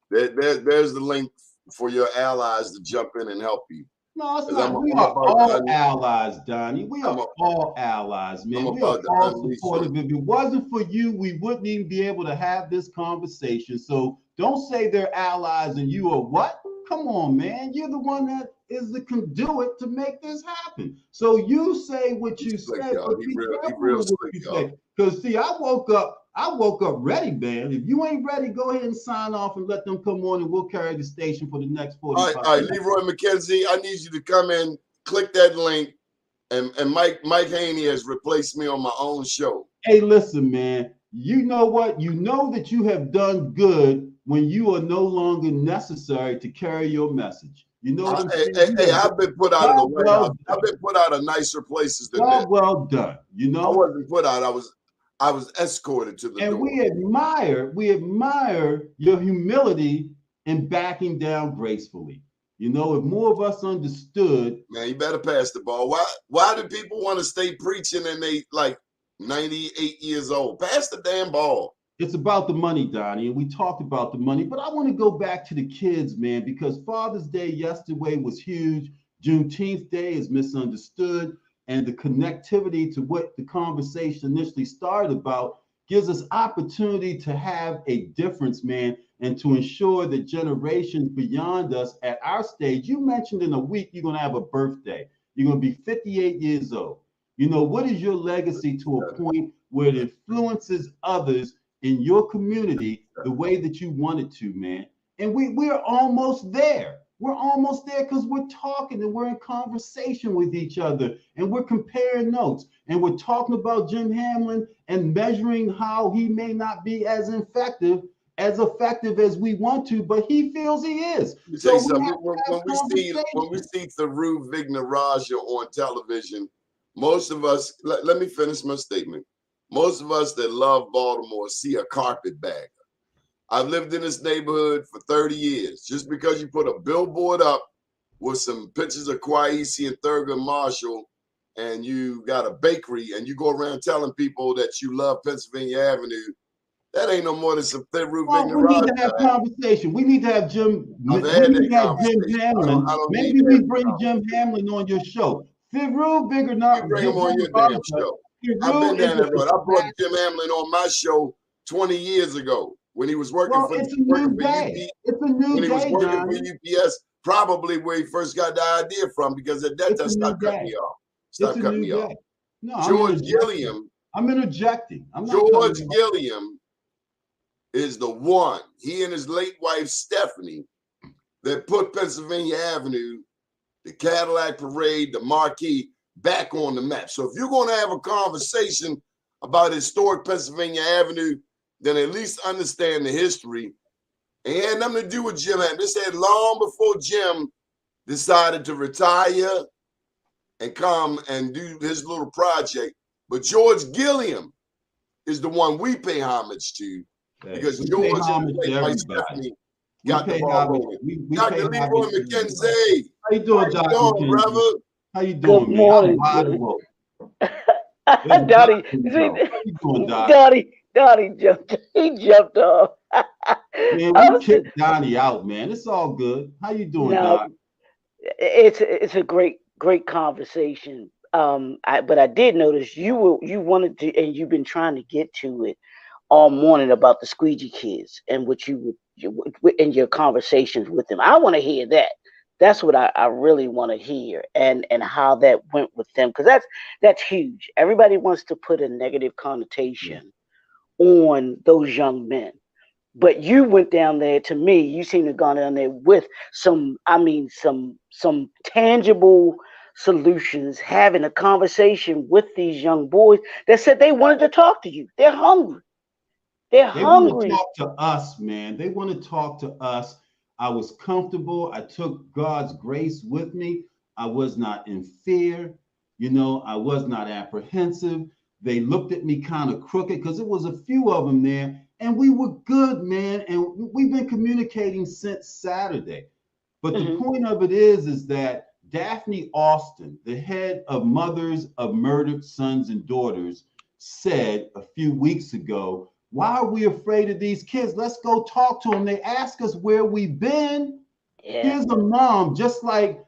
There's the link for your allies to jump in and help you. No, it's not. We are all allies, Donnie. We are all allies, man. We are all supportive. If it wasn't for you, we wouldn't even be able to have this conversation. So don't say they're allies and you are what? Come on, man. You're the one that is the conduit to make this happen. So you say what you say, but be careful with what you say. Because see, I woke up ready, man. If you ain't ready, go ahead and sign off and let them come on and we'll carry the station for the next 45 All right, Leroy McKenzie, I need you to come in, click that link, and Mike Haney has replaced me on my own show. Hey, listen, man. You know what? You know that you have done good when you are no longer necessary to carry your message. You know what I'm saying? Hey, I've been put out of the White House. I've been put out of nicer places than this. Well done. You know, I wasn't put out. I was escorted to the door. And we admire your humility in backing down gracefully. You know, if more of us understood. Man, you better pass the ball. Why do people want to stay preaching and they like 98 years old? Pass the damn ball. It's about the money, Donnie, and we talked about the money, but I want to go back to the kids, man, because Father's Day yesterday was huge. Juneteenth Day is misunderstood, and the connectivity to what the conversation initially started about gives us opportunity to have a difference, man, and to ensure that generations beyond us at our stage, you mentioned in a week you're going to have a birthday. You're going to be 58 years old. You know, what is your legacy to a point where it influences others in your community the way that you want it to, man? And we're almost there. We're almost there because we're talking and we're in conversation with each other and we're comparing notes and we're talking about Jim Hamlin and measuring how he may not be as effective as we want to, but he feels he is. Let me tell So you we something. have to have When we conversation. see Thuruf Vignaraja on television, most of us, let me finish my statement. Most of us that love Baltimore see a carpetbagger. I've lived in this neighborhood for 30 years. Just because you put a billboard up with some pictures of Kwesi and Thurgood Marshall, and you got a bakery, and you go around telling people that you love Pennsylvania Avenue, that ain't no more than some Thuruf Well, we need to have Vignaraja. conversation. We need to have Jim. We I've had need that to have Jim conversation. Hamlin. I don't need Maybe we that bring Jim conversation. Hamlin on your show. Firu You bring him on your damn show. I've been down that road. I brought Jim Hamlin on my show 20 years ago when he was working Well, for it's a new day. It's a new when he was day, working Johnny. for UPS, probably where he first got the idea from, because at that It's time, a new stop cutting day. me off. It's Stop a cutting new me off. day. No, I'm George interjecting. Gilliam. I'm interjecting. I'm not George cutting you off. Gilliam is the one. He and his late wife Stephanie that put Pennsylvania Avenue, the Cadillac Parade, the Marquee back on the map. So if you're going to have a conversation about historic Pennsylvania Avenue, then at least understand the history. It had nothing to do with Jim Hamlin. This had long before Jim decided to retire and come and do his little project. But George Gilliam is the one we pay homage to, because We George pay and his homage late to wife everybody. Stephanie We got the pay ball homage. rolling. We Dr. pay Leroy homage to everybody. McKenzie. How you doing, How you Dr. doing, McKenzie? brother? How you Good doing, man? I'm morning. wide awake. It's Dottie, Dr. see, Joe. How you doing, Doc? Dottie jumped. He jumped off. Man, I we was just, kicked Donnie out, man. It's all good. How you doing, no, Doc? it's a great conversation. But I did notice you wanted to, and you've been trying to get to it all morning about the squeegee kids and what in your conversations with them. I want to hear that. That's what I really want to hear, and how that went with them, because that's huge. Everybody wants to put a negative Yeah. connotation on those young men, but you went down there. To me, you seem to have gone down there with some tangible solutions, having a conversation with these young boys that said they wanted to talk to you. They're hungry. They're They want to hungry. talk to us, man. They want to talk to us. I was comfortable. I took God's grace with me. I was not in fear. You know, I was not apprehensive. They looked at me kind of crooked because it was a few of them there, and we were good, man. And we've been communicating since Saturday. But the Hmm. point of it is that Daphne Austin, the head of Mothers of Murdered Sons and Daughters, said a few weeks ago, why are we afraid of these kids? Let's go talk to them. They ask us where we've been. Yeah. Here's a mom, just like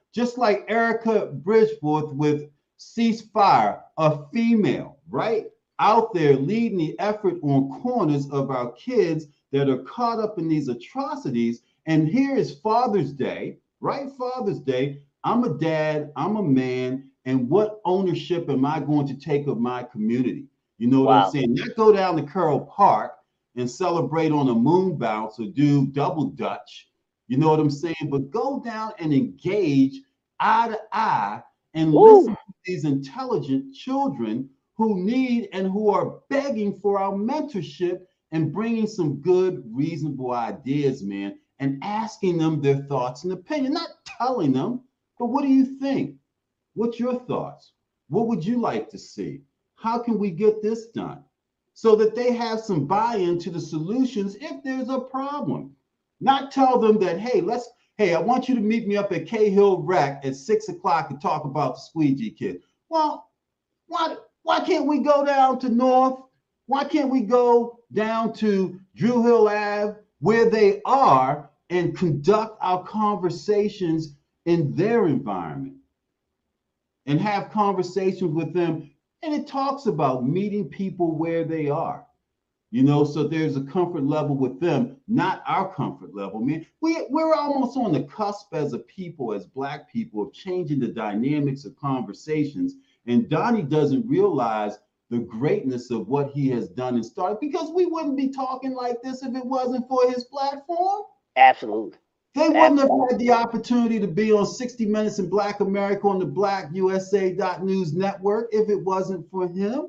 Erica Bridgeforth with Ceasefire, a female, right? Out there leading the effort on corners of our kids that are caught up in these atrocities. And here is Father's Day, right? Father's Day. I'm a dad, I'm a man, and what ownership am I going to take of my community? You know what I'm Wow. saying? Not go down to Curl Park and celebrate on a moon bounce or do double dutch. You know what I'm saying? But go down and engage eye to eye and listen Woo. to these intelligent children who need and who are begging for our mentorship and bringing some good, reasonable ideas, man, and asking them their thoughts and opinion, not telling them, but what do you think? What's your thoughts? What would you like to see? How can we get this done? So that they have some buy-in to the solutions if there's a problem. Not tell them that, hey, I want you to meet me up at Cahill Rec at 6 o'clock to talk about the squeegee kid. Well, why can't we go down to North Why can't we go down to Drew Hill Ave where they are and conduct our conversations in their environment and have conversations with them? And it talks about meeting people where they are. So there's a comfort level with them, not our comfort level, man. We're almost on the cusp as a people, as Black people, of changing the dynamics of conversations. And Donnie doesn't realize the greatness of what he has done and started, because we wouldn't be talking like this if it wasn't for his platform. Absolutely. They wouldn't have had the opportunity to be on 60 Minutes in Black America on the BlackUSA.News network if it wasn't for him.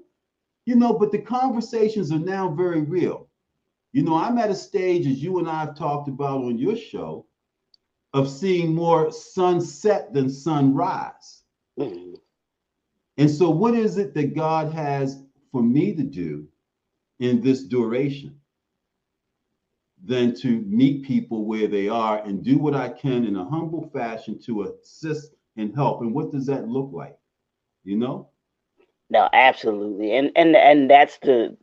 But the conversations are now very real. I'm at a stage, as you and I have talked about on your show, of seeing more sunset than sunrise. Mm-hmm. And so what is it that God has for me to do in this duration than to meet people where they are and do what I can in a humble fashion to assist and help? And what does that look like? No, absolutely, and that's the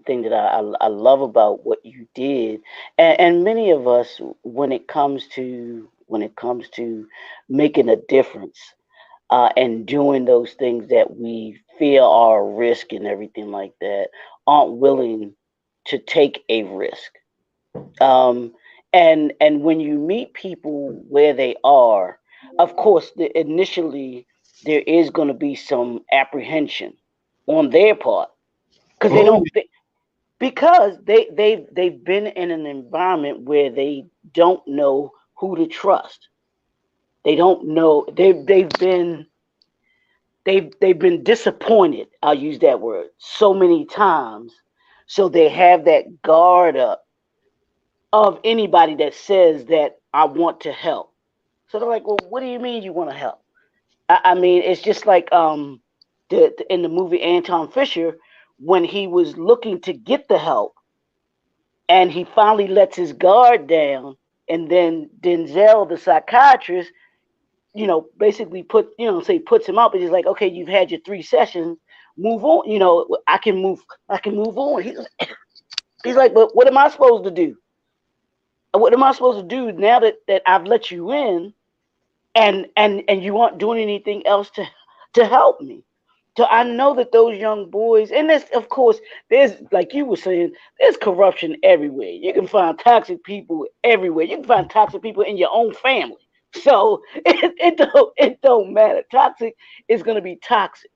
thing that I love about what you did, and many of us, when it comes to making a difference, and doing those things that we feel are a risk and everything like that, aren't willing to take a risk. Um, and when you meet people where they are, of course, initially there is going to be some apprehension on their part because they Oh, don't because they've been in an environment where they don't know who to trust. They don't know they've been disappointed. I'll use that word so many times, so they have that guard up of anybody that says that I want to help. So they're like, well, what do you mean you want to help? I mean, it's just like in the movie Anton Fisher, when he was looking to get the help and he finally lets his guard down, and then Denzel, the psychiatrist, basically puts him up, and he's like, okay, you've had your 3 sessions, move on. I can move on. He's like, but what am I supposed to do? What am I supposed to do now that I've let you in, and you aren't doing anything else to help me? So I know that those young boys, and there's, of course, there's, like you were saying, there's corruption everywhere. You can find toxic people everywhere. You can find toxic people in your own family. So it don't matter. Toxic is gonna be toxic.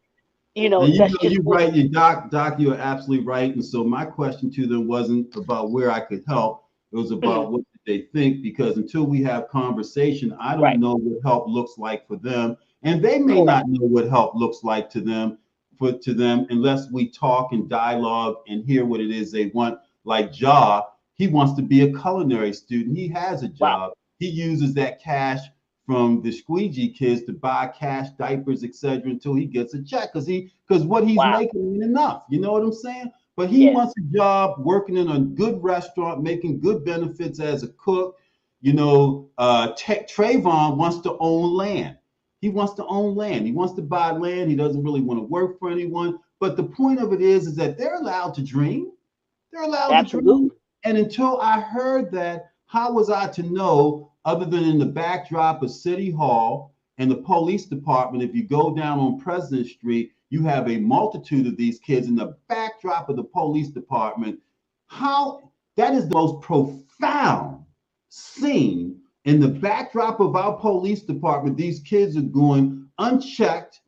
and That's just you're what. right. Doc, you're absolutely right. And so my question to them wasn't about where I could help. It was about what did they think, because until we have conversation, I don't Right. know what help looks like for them. And they may Correct. not know what help looks like to them unless we talk and dialogue and hear what it is they want. Like he wants to be a culinary student. He has a Wow. job. He uses that cash from the squeegee kids to buy cash diapers, etc., until he gets a check, because what he's Wow. making ain't enough. You know what I'm saying? But he Yeah. wants a job working in a good restaurant, making good benefits as a cook. Trayvon wants to own land. He wants to own land. He wants to buy land. He doesn't really want to work for anyone. But the point of it is that they're allowed to dream. They're allowed to dream. Absolutely. And until I heard that, how was I to know, other than in the backdrop of City Hall and the police department? If you go down on President Street, you have a multitude of these kids in the backdrop of the police department. How that is the most profound scene. In the backdrop of our police department, these kids are going unchecked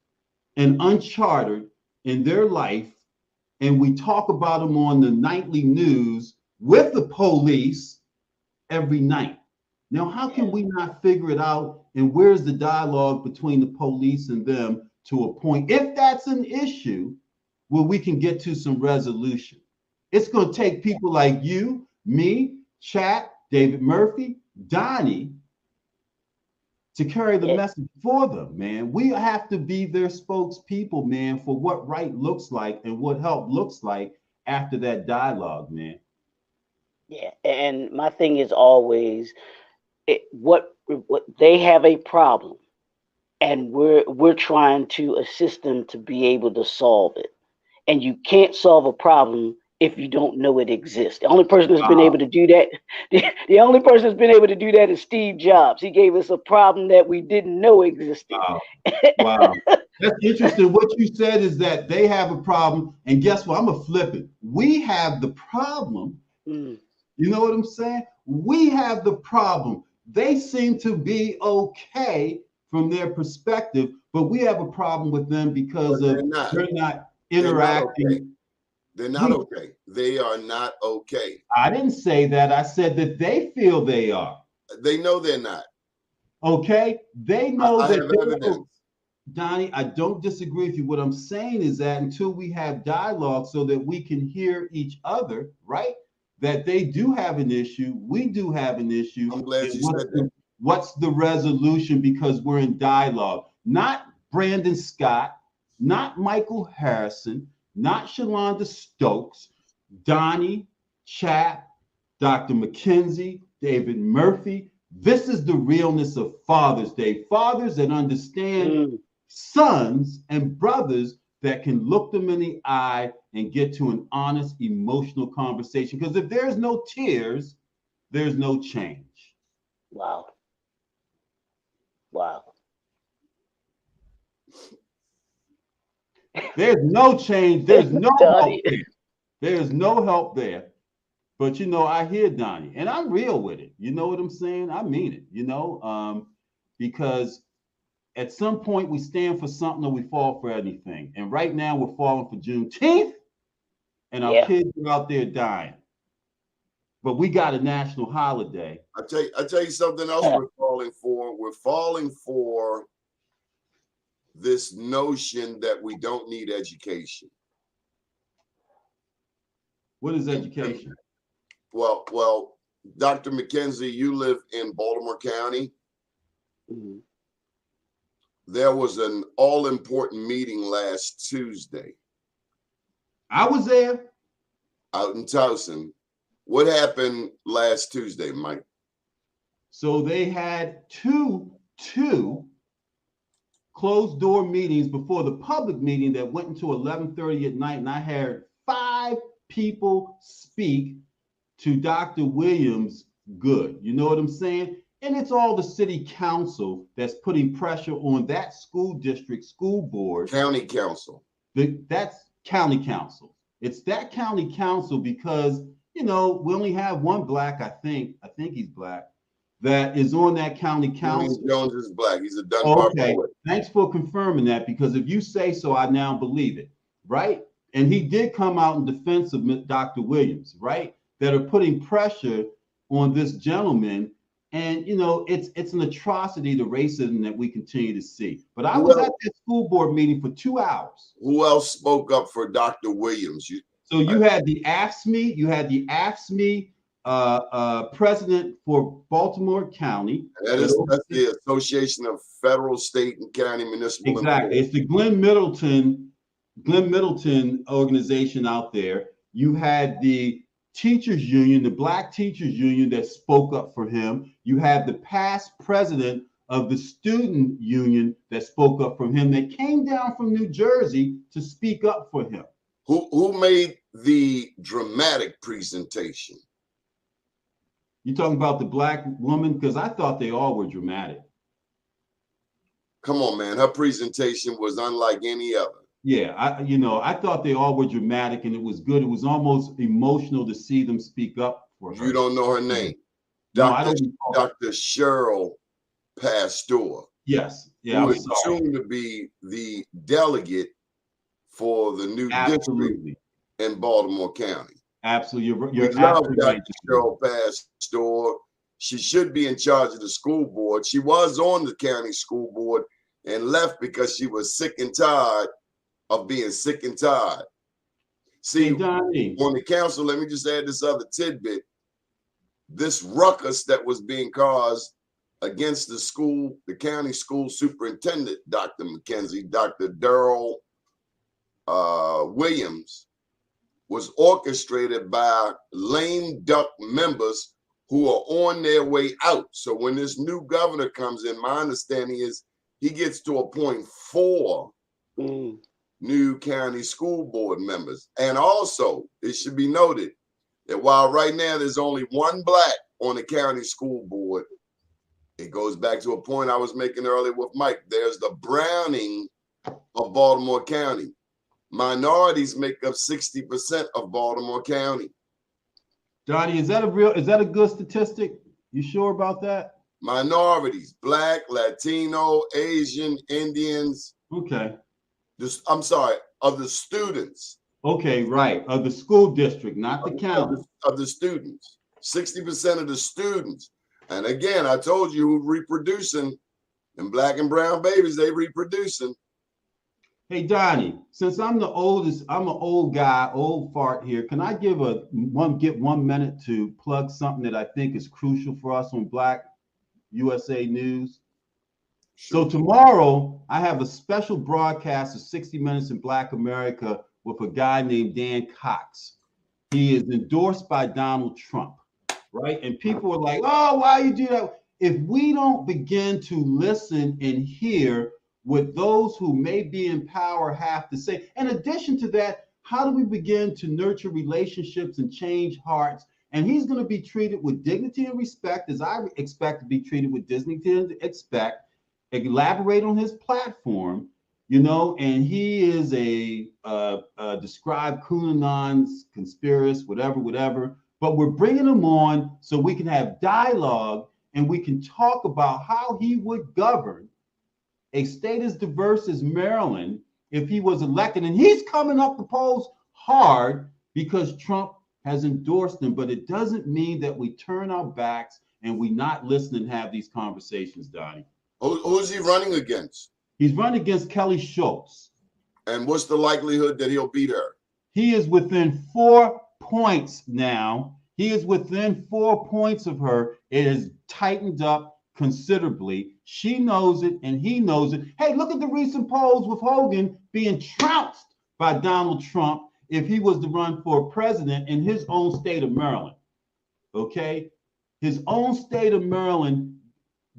and unchartered in their life, and we talk about them on the nightly news with the police every night. Now, how can we not figure it out? And where's the dialogue between the police and them to a point, if that's an issue, where we can get to some resolution? It's going to take people like you, me, Chat, David Murphy, Donnie, to carry the Yeah. message for them, man. We have to be their spokespeople, man, for what right looks like and what help looks like after that dialogue, man. Yeah. And my thing is always, what they have a problem, and we're trying to assist them to be able to solve it. And you can't solve a problem if you don't know it exists. The only person that's been able Wow. to do that, the only person that's been able to do that is Steve Jobs. He gave us a problem that we didn't know existed. Wow. Wow. That's interesting. What you said is that they have a problem, and guess what? I'm gonna flip it. We have the problem. Mm, You know what I'm saying? We have the problem. They seem to be okay from their perspective, but we have a problem with them because But they're of not. they're not They're not okay. interacting. They're not We, okay. They are not okay. I didn't say that. I said that they feel they are. They know they're not. Okay? They know I that have they're evidence. Donnie, I don't disagree with you. What I'm saying is that until we have dialogue so that we can hear each other, right? That they do have an issue, we do have an issue. I'm glad And you said that. what's the resolution? Because we're in dialogue. Not Brandon Scott, not Michael Harrison, not Shalonda Stokes, Donnie, Chap, Dr. McKenzie, David Murphy. This is the realness of Father's Day. Fathers that understand mm. sons and brothers that can look them in the eye and get to an honest emotional conversation. Because if there's no tears, there's no change. Wow. Wow. There's no change. There's no help Donnie. there. There's no help there. But I hear Donnie, and I'm real with it. You know what I'm saying? I mean it. Because at some point we stand for something or we fall for anything. And right now we're falling for Juneteenth, and our Yeah. kids are out there dying. But we got a national holiday. I tell you something else we're falling for. We're falling for this notion that we don't need education. What is education? Well, Dr. McKenzie, you live in Baltimore County. Mhm. There was an all-important meeting last Tuesday I was there. out in Towson. What happened last Tuesday, Mike? So they had two closed door meetings before the public meeting that went until 11:30 at night, and I heard 5 people speak to Dr. Williams good. You know what I'm saying? And it's all the city council that's putting pressure on that school district, school board. County council. That's county council. It's that county council because, we only have one black, I think he's black, that is on that county council. Jones is black. He's a Dunbar Okay, poet. thanks for confirming that, because if you say so, I now believe it, right? And he did come out in defense of Dr. Williams, right? That are putting pressure on this gentleman. And, it's an atrocity, the racism that we continue to see. But I was at that school board meeting for 2 hours. Who else spoke up for Dr. Williams? So you had the AFSCME, president for Baltimore County. That's the Association of Federal, State, and County Municipal. Exactly. It's the Glenn Middleton organization out there. You had the teachers union, the Black Teachers Union, that spoke up for him. You had the past president of the student union that spoke up for him, that came down from New Jersey to speak up for him. Who made the dramatic presentation? You talking about the black woman? Because I thought they all were dramatic. Come on, man. Her presentation was unlike any other. Yeah, I thought they all were dramatic, and it was good. It was almost emotional to see them speak up for her. You don't know her name. No, I don't. Dr. Cheryl Pasteur. Yes. Yeah, who is soon to be the delegate for the new district in Baltimore County. Absolutely. You're absolutely right. Cheryl Pasteur. She should be in charge of the school board. She was on the county school board and left because she was sick and tired of being sick and tired. See, on the council, let me just add this other tidbit. This ruckus that was being caused against the county school superintendent, Dr. McKenzie, Dr. Darrell Williams, was orchestrated by lame duck members who are on their way out. So when this new governor comes in, my understanding is he gets to appoint 4 new county school board members. And also, it should be noted that while right now there's only one black on the county school board, it goes back to a point I was making earlier with Mike. There's the Browning of Baltimore County. Minorities make up 60% of Baltimore County. Donnie, is that a good statistic? You sure about that? Minorities, black, Latino, Asian, Indians. Okay. I'm sorry, of the students. Okay, right. Of the school district, not the county. Of the students. 60% of the students. And again, I told you who reproducing, and black and brown babies, they reproducing. Hey, Donnie, since I'm the oldest, I'm an old guy, old fart here. Can I get 1 minute to plug something that I think is crucial for us on Black USA News? Sure. So tomorrow, I have a special broadcast of 60 Minutes in Black America with a guy named Dan Cox. He is endorsed by Donald Trump, right? And people are like, oh, why you do that? If we don't begin to listen and hear what those who may be in power have to say, in addition to that, how do we begin to nurture relationships and change hearts? And he's going to be treated with dignity and respect, as I expect to be treated with dignity and respect. Elaborate on his platform, and he is a described QAnon's conspiracist, whatever. But we're bringing him on so we can have dialogue and we can talk about how he would govern a state as diverse as Maryland if he was elected. And he's coming up the polls hard because Trump has endorsed him. But it doesn't mean that we turn our backs and we not listen and have these conversations, Donnie. Who's he running against? He's running against Kelly Schultz. And what's the likelihood that he'll beat her? He is within 4 points now. He is within 4 points of her. It has tightened up considerably. She knows it and he knows it. Hey, look at the recent polls with Hogan being trounced by Donald Trump if he was to run for president in his own state of Maryland. Okay? His own state of Maryland,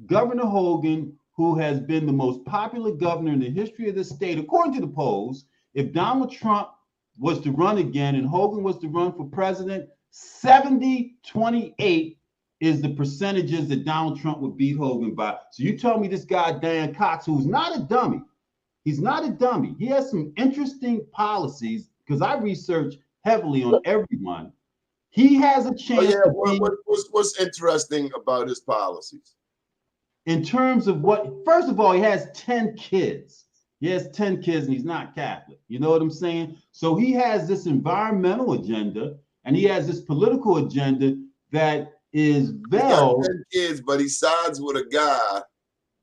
Governor Hogan, who has been the most popular governor in the history of the state, according to the polls, if Donald Trump was to run again and Hogan was to run for president, 70-28 is the percentages that Donald Trump would beat Hogan by. So you tell me this guy, Dan Cox, who's not a dummy. He's not a dummy. He has some interesting policies because I research heavily on everyone. He has a chance. Oh, yeah. What's interesting about his policies? In terms of what, first of all, he has 10 kids. He has 10 kids and he's not Catholic. You know what I'm saying? So he has this environmental agenda and he has this political agenda that is veiled. He's got 10 kids, but he sides with a guy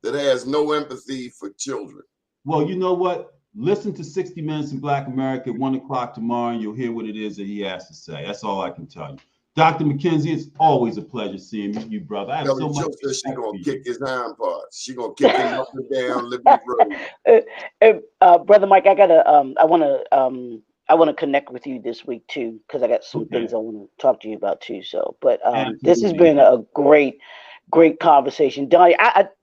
that has no empathy for children. Well, you know what? Listen to 60 Minutes in Black America at 1 o'clock tomorrow and you'll hear what it is that he has to say. That's all I can tell you. Dr. McKenzie, it's always a pleasure seeing you, brother. I have so much. She's gonna kick his hind parts. She's gonna kick him up and down Liberty Road. Brother Mike, I want to connect with you this week too, because I got some things I want to talk to you about too. So, but this has been a great conversation, Donnie.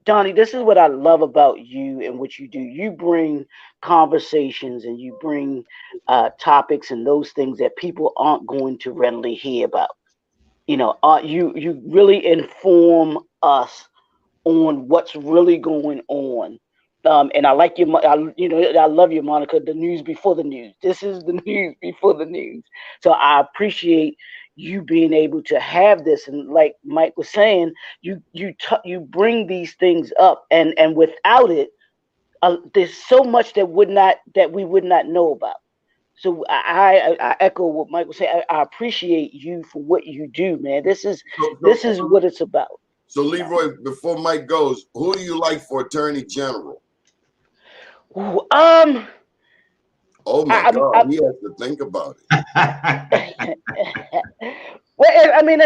Donnie, this is what I love about you and what you do. You bring conversations and you bring topics and those things that people aren't going to readily hear about. You really inform us on what's really going on. And I like I love your moniker, the news before the news. This is the news before the news. So I appreciate you being able to have this. And like Mike was saying, you bring these things up, and without it, there's so much that we would not know about. So I echo what Mike was saying. I appreciate you for what you do, man. This is what it's about. So Leroy, before Mike goes, who do you like for Attorney General? Ooh, oh my God, he has to think about it. Well, I mean,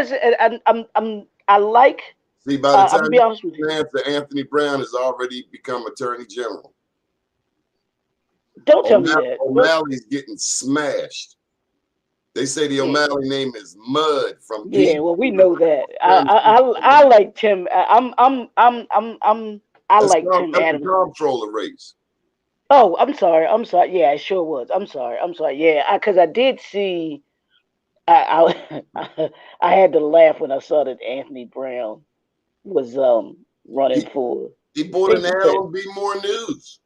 I like. See, by the time I'll be honest with you, Anthony Brown has already become Attorney General. Don't tell me that. O'Malley's getting smashed. They say the O'Malley name is Mud from. Yeah, well, we know that. I like Tim. I like Tim Adams. Comptroller race. Oh, I'm sorry. I'm sorry. Yeah, it sure was. I'm sorry. I'm sorry. Yeah, because I did see. I I had to laugh when I saw that Anthony Brown was running He, for he bought an state ad rep. on Be More News.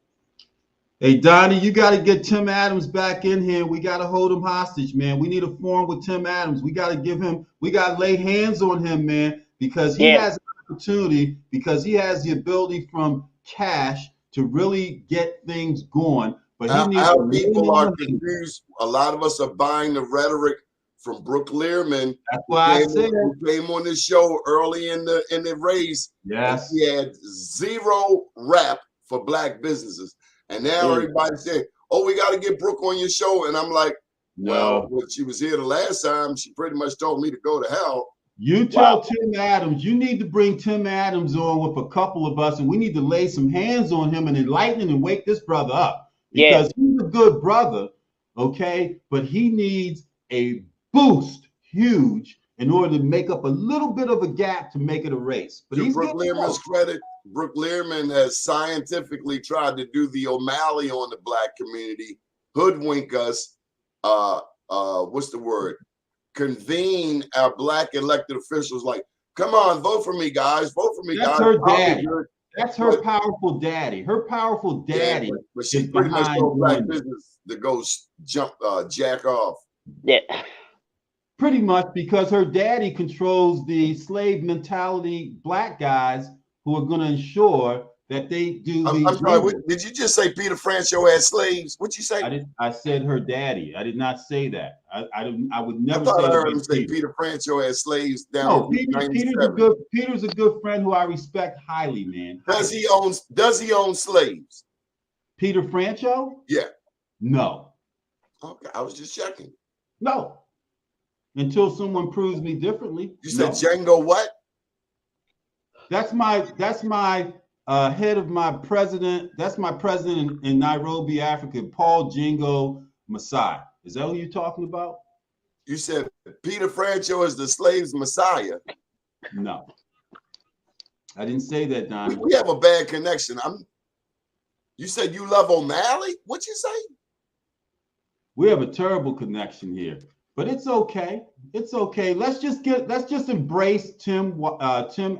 Hey, Donnie, you got to get Tim Adams back in here. We got to hold him hostage, man. We need a forum with Tim Adams. We got to give him, we got to lay hands on him, man, because he Yeah, has an opportunity, because he has the ability from cash to really get things going. But he needs to Our lean people on are the hand. confused. A lot of us are buying the rhetoric from Brooke Learman, That's why I said, who came on this show early in the race, and yes. he had zero rap for black businesses. And now mm, everybody's saying, "Oh, we got to get Brooke on your show," and I'm like, "Well, No. when she was here the last time, she pretty much told me to go to hell." You wow. tell Tim Adams, you need to bring Tim Adams on with a couple of us, and we need to lay some hands on him and enlighten him and wake this brother up Yeah, because he's a good brother, okay? But he needs a boost, huge, in order to make up a little bit of a gap to make it a race. But To he's Brooke getting Learman's close. credit, Brooke Learman has scientifically tried to do the O'Malley on the black community, hoodwink us, what's the word? Convene our black elected officials like, come on, vote for me, guys, vote for me, That's guys. her I'll be daddy. good. That's her But powerful daddy. Her powerful yeah, daddy but she is pretty much behind told black doing this. business to go jack off. yeah, Pretty much because her daddy controls the slave mentality black guys who are going to ensure that they do I'm these sorry, rules. did you just say Peter Franchot had slaves? What'd you say? I said her daddy. I did not say that. I would I never thought say I it heard him about say Peter. Peter Franchot had slaves down No, in Route 97. Peter's a good friend who I respect highly, man. Does he own slaves? Peter Francho? Yeah. No. Okay, I was just checking. No. Until someone proves me differently. You said No. Django what? That's my head of my president. That's my president in Nairobi, Africa, Paul Jingo Masai. Is that who you're talking about? You said Peter Franchot is the slave's messiah. No, I didn't say that, Donnie. We have a bad connection. You said you love O'Malley? What'd you say? We have a terrible connection here, but it's okay. It's okay. Let's just embrace Tim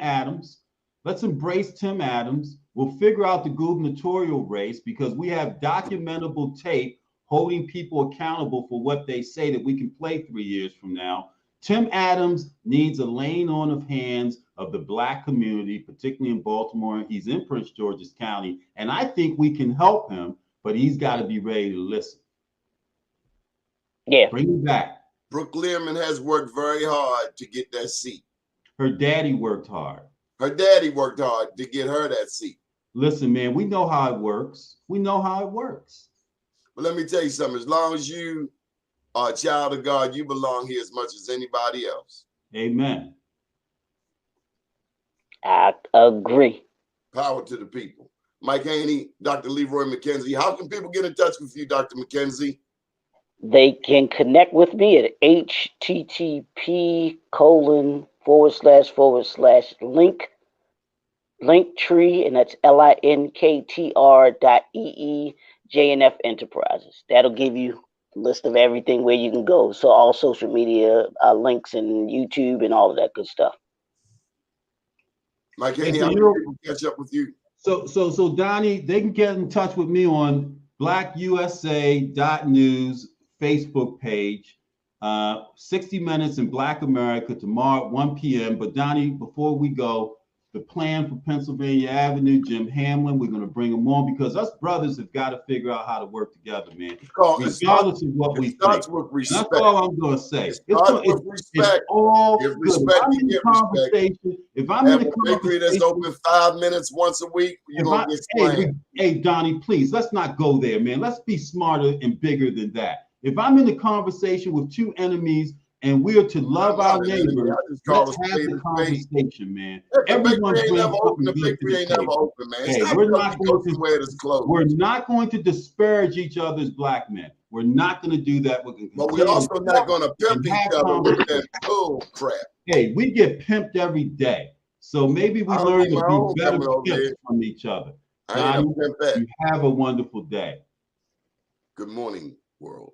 Adams. Let's embrace Tim Adams. We'll figure out the gubernatorial race because we have documentable tape holding people accountable for what they say that we can play 3 years from now. Tim Adams needs a laying on of hands of the black community, particularly in Baltimore. He's in Prince George's County, and I think we can help him, but he's got to be ready to listen. yeah. Bring him back. Brooke Learman has worked very hard to get that seat. Her daddy worked hard. Her daddy worked hard to get her that seat. Listen, man, we know how it works. We know how it works. But let me tell you something. As long as you are a child of God, you belong here as much as anybody else. Amen. I agree. Power to the people. Mike Haney, Dr. Leroy McKenzie. How can people get in touch with you, Dr. McKenzie? They can connect with me at http://link tree, and that's linktr.ee/JNF Enterprises. That'll give you a list of everything where you can go. So all social media links and YouTube and all of that good stuff. Mike Haney, so how can people catch up with you? So Donnie, they can get in touch with me on blackusa.news Facebook page. 60 Minutes in Black America tomorrow at 1 p.m. But Donnie, before we go, the plan for Pennsylvania Avenue, Jim Hamlin, we're going to bring him on because us brothers have got to figure out how to work together, man. Regardless of what we think. With respect. That's all I'm going to say. It's all good. Respect, If I'm in the conversation, if I'm in the conversation that's open 5 minutes once a week, you're going to get slammed. Hey, Donnie, please, let's not go there, man. Let's be smarter and bigger than that. If I'm in a conversation with two enemies and we're to love our neighbors, let's have the conversation, man. Everyone's ain't never open. The victory ain't never open, man. Hey, we're not going to disparage each other's black men. We're not going to do that. But we're also not going to pimp each other with that bull crap. Hey, we get pimped every day. So maybe we learn to be better pimps from each other. I ain't a Donnie, pimpette. you have a wonderful day. Good morning, world.